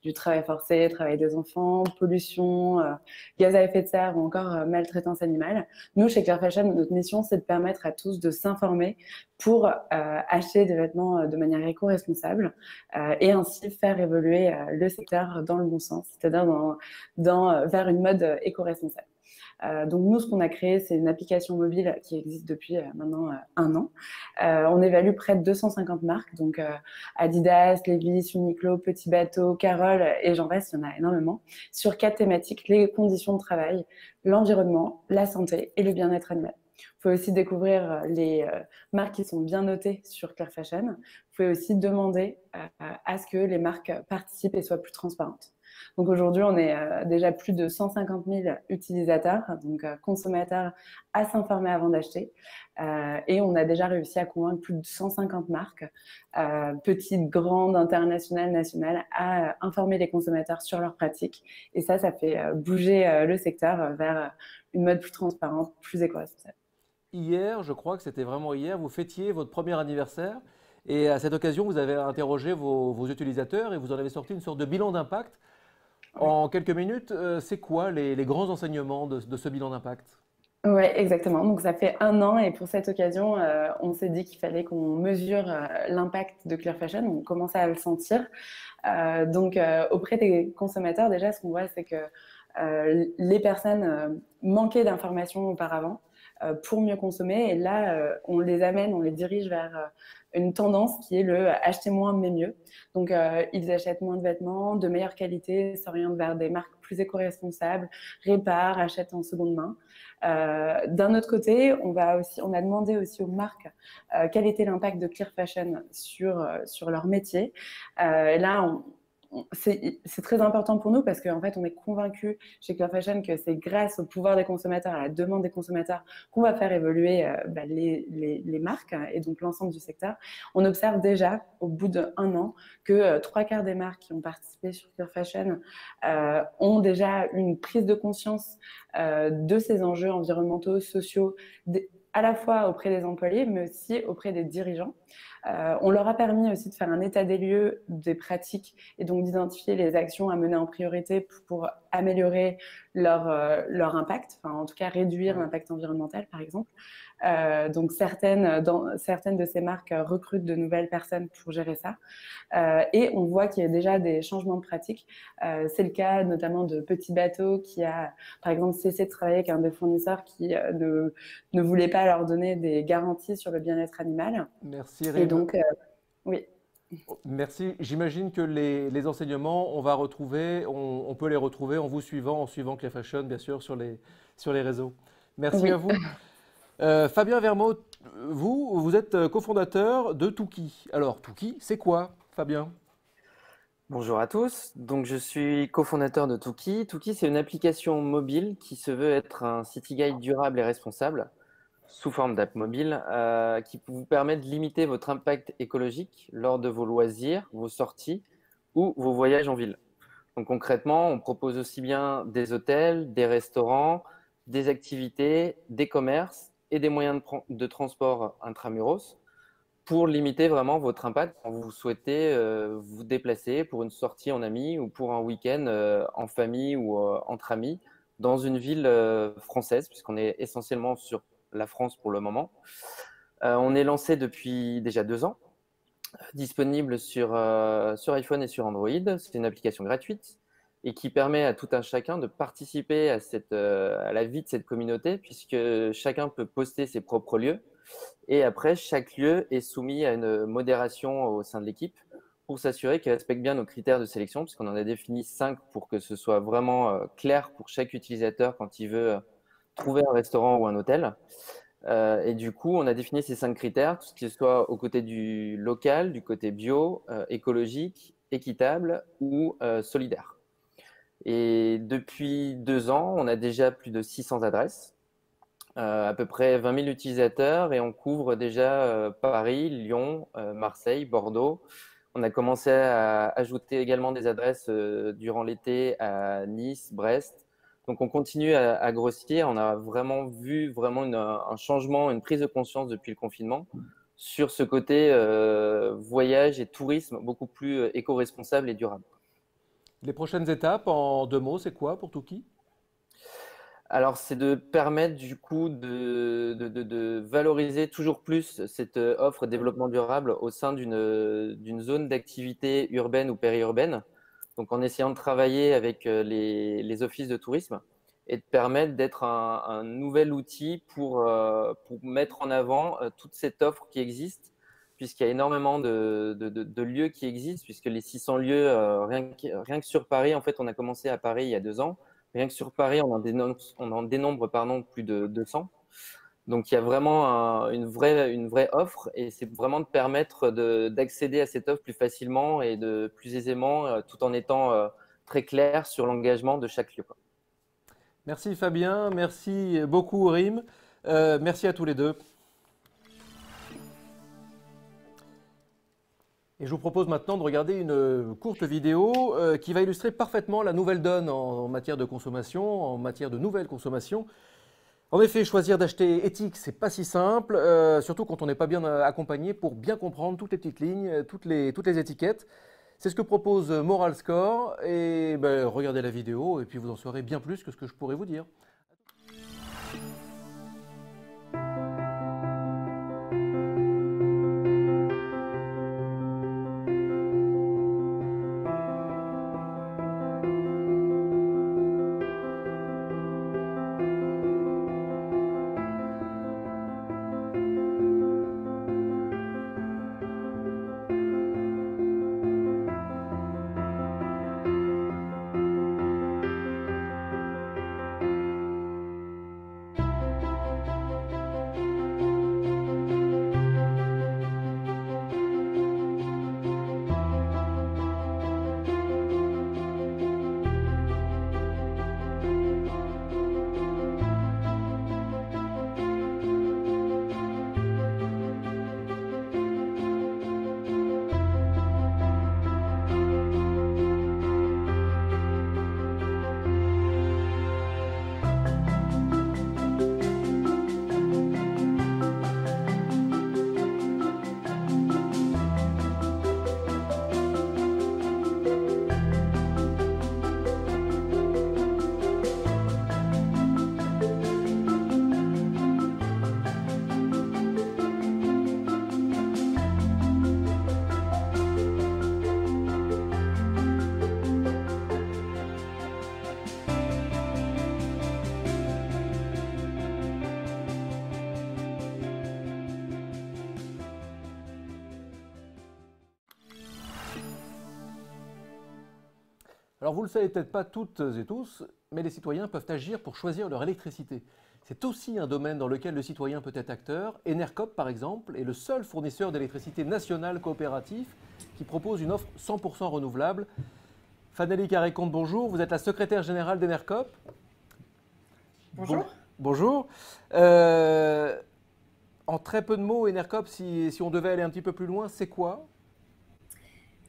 du travail forcé, travail des enfants, pollution, gaz à effet de serre ou encore maltraitance animale. Nous, chez Clear Fashion, notre mission, c'est de permettre à tous de s'informer pour acheter des vêtements de manière éco-responsable et ainsi faire évoluer le secteur dans le bon sens, c'est-à-dire vers une mode éco-responsable. Donc nous, ce qu'on a créé, c'est une application mobile qui existe depuis maintenant 1 an. On évalue près de 250 marques, donc Adidas, Levi's, Uniqlo, Petit Bateau, Carole et j'en reste, il y en a énormément, sur 4 thématiques: les conditions de travail, l'environnement, la santé et le bien-être animal. Vous pouvez aussi découvrir les marques qui sont bien notées sur Clear Fashion. Vous pouvez aussi demander à ce que les marques participent et soient plus transparentes. Donc aujourd'hui, on est déjà plus de 150 000 utilisateurs, donc consommateurs, à s'informer avant d'acheter. Et on a déjà réussi à convaincre plus de 150 marques, petites, grandes, internationales, nationales, à informer les consommateurs sur leurs pratiques. Et ça fait bouger le secteur vers une mode plus transparente, plus éco-responsable. Hier, je crois que c'était vraiment hier, vous fêtiez votre premier anniversaire. Et à cette occasion, vous avez interrogé vos utilisateurs et vous en avez sorti une sorte de bilan d'impact. En quelques minutes, c'est quoi les grands enseignements de ce bilan d'impact? Oui, exactement. Donc, ça fait 1 an et pour cette occasion, on s'est dit qu'il fallait qu'on mesure l'impact de Clear Fashion. On commençait à le sentir. Donc, auprès des consommateurs, déjà, ce qu'on voit, c'est que les personnes manquaient d'informations auparavant pour mieux consommer. Et là, on les amène, on les dirige vers une tendance qui est le acheter moins mais mieux. Donc, ils achètent moins de vêtements, de meilleure qualité, s'orientent vers des marques plus éco-responsables, réparent, achètent en seconde main. D'un autre côté, on a demandé aussi aux marques quel était l'impact de Clear Fashion sur leur métier. Et là, c'est très important pour nous parce qu'en fait, on est convaincus chez Clear Fashion que c'est grâce au pouvoir des consommateurs, à la demande des consommateurs, qu'on va faire évoluer les marques et donc l'ensemble du secteur. On observe déjà, au bout d'1 an, que 3/4 des marques qui ont participé sur Clear Fashion ont déjà une prise de conscience de ces enjeux environnementaux, sociaux, à la fois auprès des employés, mais aussi auprès des dirigeants. On leur a permis aussi de faire un état des lieux des pratiques et donc d'identifier les actions à mener en priorité pour améliorer leur impact, enfin en tout cas réduire l'impact environnemental par exemple. Donc certaines de ces marques recrutent de nouvelles personnes pour gérer ça. Et on voit qu'il y a déjà des changements de pratiques. C'est le cas notamment de Petit Bateau qui a par exemple cessé de travailler avec un des fournisseurs qui ne voulait pas leur donner des garanties sur le bien-être animal. Merci, Rim. Et donc, oui. Merci. J'imagine que les enseignements, on peut les retrouver en vous suivant, en suivant Clear Fashion, bien sûr, sur les réseaux. Merci à vous. Fabien Vermot, vous êtes cofondateur de Touki. Alors, Touki, c'est quoi, Fabien? Bonjour à tous. Donc, je suis cofondateur de Touki. Touki, c'est une application mobile qui se veut être un city guide durable et responsable sous forme d'app mobile qui vous permet de limiter votre impact écologique lors de vos loisirs, vos sorties ou vos voyages en ville. Donc concrètement, on propose aussi bien des hôtels, des restaurants, des activités, des commerces et des moyens de transport intramuros pour limiter vraiment votre impact quand vous souhaitez vous déplacer pour une sortie en amis ou pour un week-end en famille ou entre amis dans une ville française, puisqu'on est essentiellement sur la France pour le moment. On est lancé depuis déjà 2 ans, disponible sur iPhone et sur Android. C'est une application gratuite et qui permet à tout un chacun de participer à la vie de cette communauté, puisque chacun peut poster ses propres lieux. Et après, chaque lieu est soumis à une modération au sein de l'équipe pour s'assurer qu'il respecte bien nos critères de sélection, puisqu'on en a défini 5 pour que ce soit vraiment clair pour chaque utilisateur quand il veut trouver un restaurant ou un hôtel. Et du coup, on a défini ces 5 critères, tout ce qui soit aux côtés du local, du côté bio, écologique, équitable ou solidaire. Et depuis 2 ans, on a déjà plus de 600 adresses à peu près 20 000 utilisateurs et on couvre déjà Paris, Lyon, Marseille, Bordeaux. On a commencé à ajouter également des adresses durant l'été à Nice, Brest. Donc, on continue à grossir. On a vraiment vu un changement, une prise de conscience depuis le confinement sur ce côté voyage et tourisme beaucoup plus éco-responsable et durable. Les prochaines étapes, en 2 mots, c'est quoi pour Tuki? Alors, c'est de permettre du coup de valoriser toujours plus cette offre développement durable au sein d'une zone d'activité urbaine ou périurbaine. Donc, en essayant de travailler avec les offices de tourisme et de permettre d'être un nouvel outil pour mettre en avant toute cette offre qui existe, puisqu'il y a énormément de lieux qui existent, puisque les 600 lieux, rien que sur Paris, en fait, on a commencé à Paris il y a 2 ans. Rien que sur Paris, on en dénombre plus de 200. Donc, il y a vraiment une vraie offre et c'est vraiment de permettre d'accéder à cette offre plus facilement et plus aisément, tout en étant très clair sur l'engagement de chaque lieu. Merci Fabien, merci beaucoup Rim, merci à tous les deux. Et je vous propose maintenant de regarder une courte vidéo qui va illustrer parfaitement la nouvelle donne en matière de consommation, en matière de nouvelle consommation. En effet, choisir d'acheter éthique, c'est pas si simple, surtout quand on n'est pas bien accompagné pour bien comprendre toutes les petites lignes, toutes les étiquettes. C'est ce que propose Moral Score. Et regardez la vidéo et puis vous en saurez bien plus que ce que je pourrais vous dire. Alors vous ne le savez peut-être pas toutes et tous, mais les citoyens peuvent agir pour choisir leur électricité. C'est aussi un domaine dans lequel le citoyen peut être acteur. Enercop, par exemple, est le seul fournisseur d'électricité national coopératif qui propose une offre 100% renouvelable. Fanelli Carré-Comte, bonjour. Vous êtes la secrétaire générale d'Enercop. Bonjour. Bonjour. En très peu de mots, Enercop, si on devait aller un petit peu plus loin, c'est quoi ?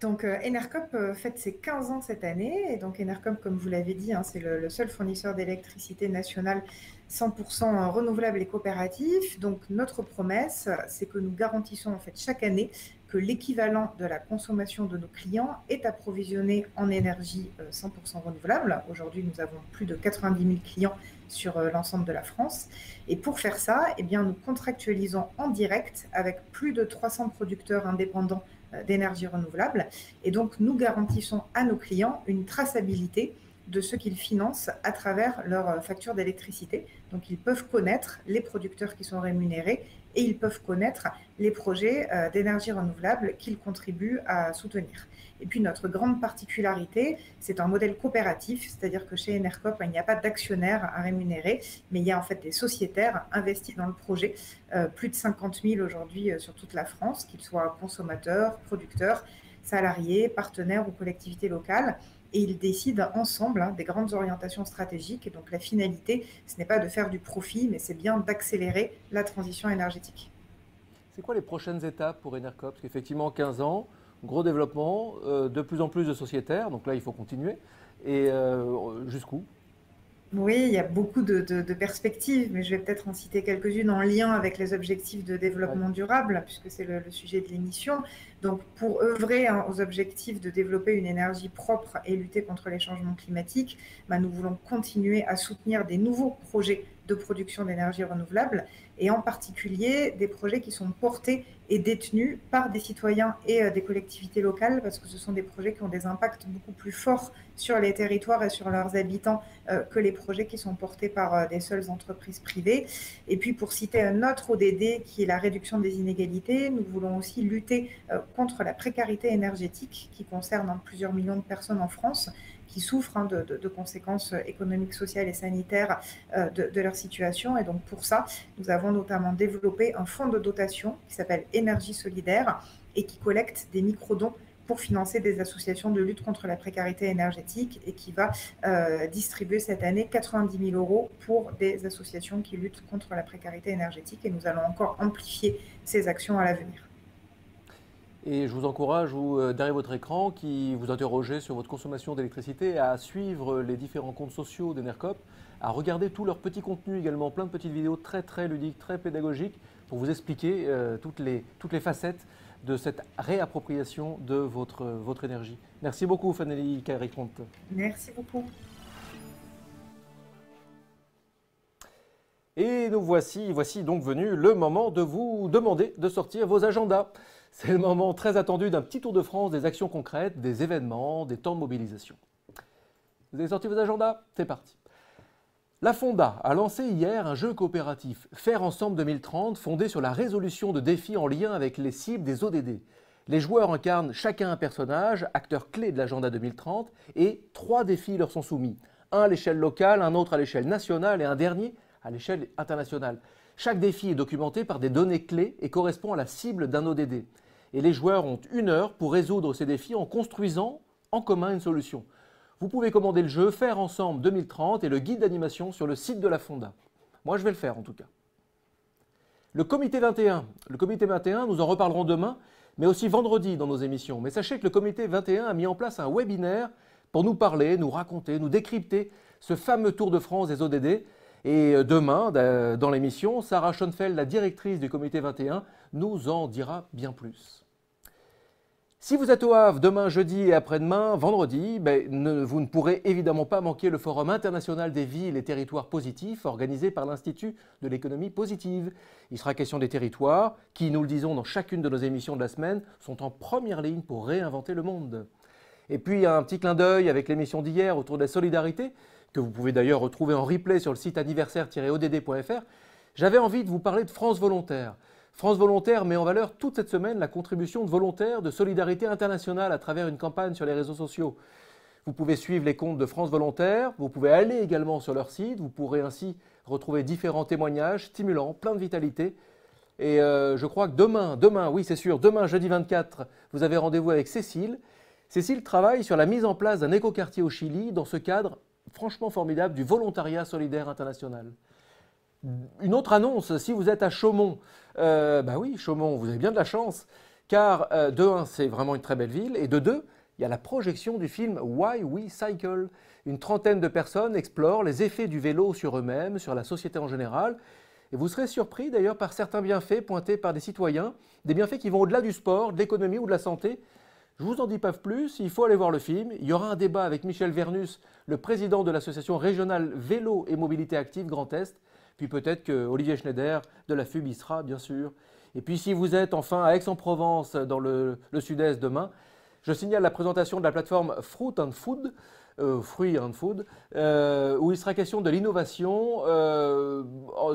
Donc, Enercop fête ses 15 ans cette année. Et donc, Enercop, comme vous l'avez dit, c'est le seul fournisseur d'électricité nationale 100% renouvelable et coopératif. Donc, notre promesse, c'est que nous garantissons en fait chaque année que l'équivalent de la consommation de nos clients est approvisionné en énergie 100% renouvelable. Aujourd'hui, nous avons plus de 90 000 clients sur l'ensemble de la France. Et pour faire ça, eh bien, nous contractualisons en direct avec plus de 300 producteurs indépendants d'énergie renouvelable. Et donc, nous garantissons à nos clients une traçabilité de ce qu'ils financent à travers leur facture d'électricité. Donc, ils peuvent connaître les producteurs qui sont rémunérés et ils peuvent connaître les projets d'énergie renouvelable qu'ils contribuent à soutenir. Et puis, notre grande particularité, c'est un modèle coopératif, c'est-à-dire que chez Enercop, il n'y a pas d'actionnaires à rémunérer, mais il y a en fait des sociétaires investis dans le projet, plus de 50 000 aujourd'hui sur toute la France, qu'ils soient consommateurs, producteurs, salariés, partenaires ou collectivités locales. et ils décident ensemble des grandes orientations stratégiques. Et donc la finalité, ce n'est pas de faire du profit, mais c'est bien d'accélérer la transition énergétique. C'est quoi les prochaines étapes pour Enercop? Parce qu'effectivement, 15 ans, gros développement, de plus en plus de sociétaires, donc là il faut continuer. Et jusqu'où? Oui, il y a beaucoup de perspectives, mais je vais peut-être en citer quelques-unes en lien avec les objectifs de développement durable, puisque c'est le sujet de l'émission. Donc, pour œuvrer aux objectifs de développer une énergie propre et lutter contre les changements climatiques, nous voulons continuer à soutenir des nouveaux projets de production d'énergie renouvelable, et en particulier des projets qui sont portés et détenus par des citoyens et des collectivités locales, parce que ce sont des projets qui ont des impacts beaucoup plus forts sur les territoires et sur leurs habitants que les projets qui sont portés par des seules entreprises privées. Et puis, pour citer un autre ODD qui est la réduction des inégalités, nous voulons aussi lutter contre la précarité énergétique qui concerne plusieurs millions de personnes en France, qui souffrent de conséquences économiques, sociales et sanitaires de leur situation. Et donc pour ça, nous avons notamment développé un fonds de dotation qui s'appelle Énergie solidaire et qui collecte des microdons pour financer des associations de lutte contre la précarité énergétique et qui va distribuer cette année 90 000 € pour des associations qui luttent contre la précarité énergétique. Et nous allons encore amplifier ces actions à l'avenir. Et je vous encourage, vous, derrière votre écran, qui vous interrogez sur votre consommation d'électricité, à suivre les différents comptes sociaux d'Enercop, à regarder tous leurs petits contenus également, plein de petites vidéos très ludiques, très pédagogiques, pour vous expliquer toutes les facettes de cette réappropriation de votre énergie. Merci beaucoup, Fanny Carré-Comte. Merci beaucoup. Et nous voici donc venu le moment de vous demander de sortir vos agendas. C'est le moment très attendu d'un petit tour de France des actions concrètes, des événements, des temps de mobilisation. Vous avez sorti vos agendas? C'est parti. La Fonda a lancé hier un jeu coopératif, Faire Ensemble 2030, fondé sur la résolution de défis en lien avec les cibles des ODD. Les joueurs incarnent chacun un personnage, acteur clé de l'agenda 2030, et 3 défis leur sont soumis. Un à l'échelle locale, un autre à l'échelle nationale et un dernier à l'échelle internationale. Chaque défi est documenté par des données clés et correspond à la cible d'un ODD. Et les joueurs ont 1 heure pour résoudre ces défis en construisant en commun une solution. Vous pouvez commander le jeu Faire Ensemble 2030 et le guide d'animation sur le site de la Fonda. Moi, je vais le faire en tout cas. Le comité 21. Le comité 21, nous en reparlerons demain, mais aussi vendredi dans nos émissions. Mais sachez que le comité 21 a mis en place un webinaire pour nous parler, nous raconter, nous décrypter ce fameux Tour de France des ODD. Et demain, dans l'émission, Sarah Schoenfeld, la directrice du comité 21, nous en dira bien plus. Si vous êtes au Havre demain, jeudi et après-demain, vendredi, vous ne pourrez évidemment pas manquer le Forum international des villes et territoires positifs organisé par l'Institut de l'économie positive. Il sera question des territoires qui, nous le disons dans chacune de nos émissions de la semaine, sont en première ligne pour réinventer le monde. Et puis un petit clin d'œil avec l'émission d'hier autour de la solidarité, que vous pouvez d'ailleurs retrouver en replay sur le site anniversaire-odd.fr, j'avais envie de vous parler de France Volontaire. France Volontaire met en valeur toute cette semaine la contribution de volontaires de solidarité internationale à travers une campagne sur les réseaux sociaux. Vous pouvez suivre les comptes de France Volontaire, vous pouvez aller également sur leur site, vous pourrez ainsi retrouver différents témoignages stimulants, plein de vitalité. Et je crois que demain, oui c'est sûr, demain jeudi 24, vous avez rendez-vous avec Cécile. Cécile travaille sur la mise en place d'un écoquartier au Chili dans ce cadre franchement formidable du volontariat solidaire international. Une autre annonce, si vous êtes à Chaumont, oui, Chaumont, vous avez bien de la chance, car de 1, c'est vraiment une très belle ville, et de 2, il y a la projection du film Why We Cycle. Une trentaine de personnes explorent les effets du vélo sur eux-mêmes, sur la société en général, et vous serez surpris d'ailleurs par certains bienfaits pointés par des citoyens, des bienfaits qui vont au-delà du sport, de l'économie ou de la santé. Je ne vous en dis pas plus, il faut aller voir le film. Il y aura un débat avec Michel Vernus, le président de l'association régionale Vélo et Mobilité Active Grand Est. Puis peut-être que Olivier Schneider de la FUB y sera, bien sûr. Et puis si vous êtes enfin à Aix-en-Provence, dans le sud-est demain, je signale la présentation de la plateforme Fruit and Food, où il sera question de l'innovation.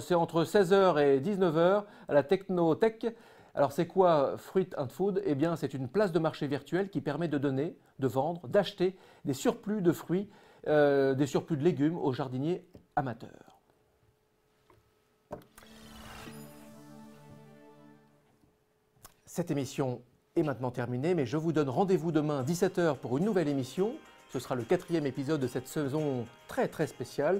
C'est entre 16h et 19h à la Technotech. Alors c'est quoi Fruit and Food? Eh bien c'est une place de marché virtuelle qui permet de donner, de vendre, d'acheter des surplus de fruits, des surplus de légumes aux jardiniers amateurs. Cette émission est maintenant terminée, mais je vous donne rendez-vous demain 17h pour une nouvelle émission Ce sera le 4e épisode de cette saison très spéciale.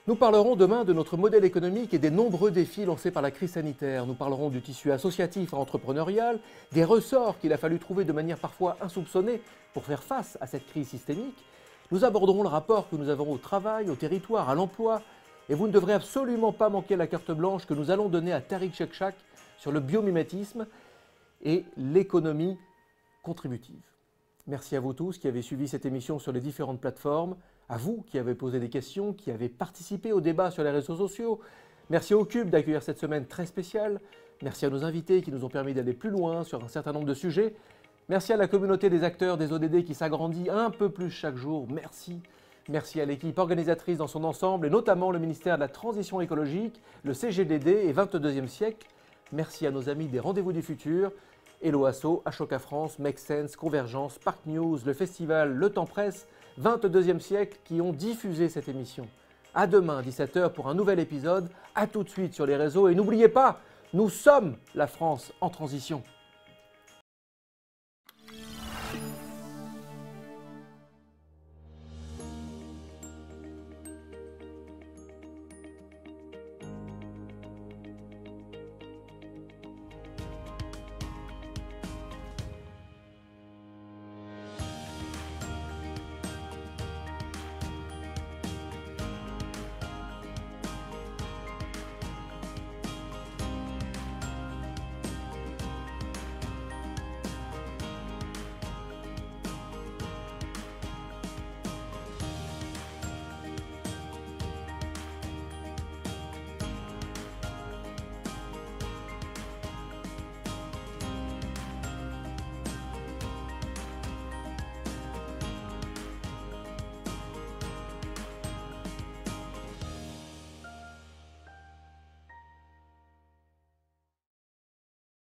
Nous parlerons demain de notre modèle économique et des nombreux défis lancés par la crise sanitaire. Nous parlerons du tissu associatif et entrepreneurial, des ressorts qu'il a fallu trouver de manière parfois insoupçonnée pour faire face à cette crise systémique. Nous aborderons le rapport que nous avons au travail, au territoire, à l'emploi. Et vous ne devrez absolument pas manquer la carte blanche que nous allons donner à Tariq Shekshak sur le biomimétisme et l'économie contributive. Merci à vous tous qui avez suivi cette émission sur les différentes plateformes, à vous qui avez posé des questions, qui avez participé au débat sur les réseaux sociaux. Merci au Cube d'accueillir cette semaine très spéciale. Merci à nos invités qui nous ont permis d'aller plus loin sur un certain nombre de sujets. Merci à la communauté des acteurs des ODD qui s'agrandit un peu plus chaque jour. Merci. Merci à l'équipe organisatrice dans son ensemble et notamment le ministère de la Transition écologique, le CGDD et 22e siècle. Merci à nos amis des Rendez-vous du Futur, Hello Asso, Ashoka France, Make Sense, Convergence, Park News, le festival Le Temps Presse, 22e siècle qui ont diffusé cette émission. À demain, 17h pour un nouvel épisode. À tout de suite sur les réseaux et n'oubliez pas, nous sommes la France en transition.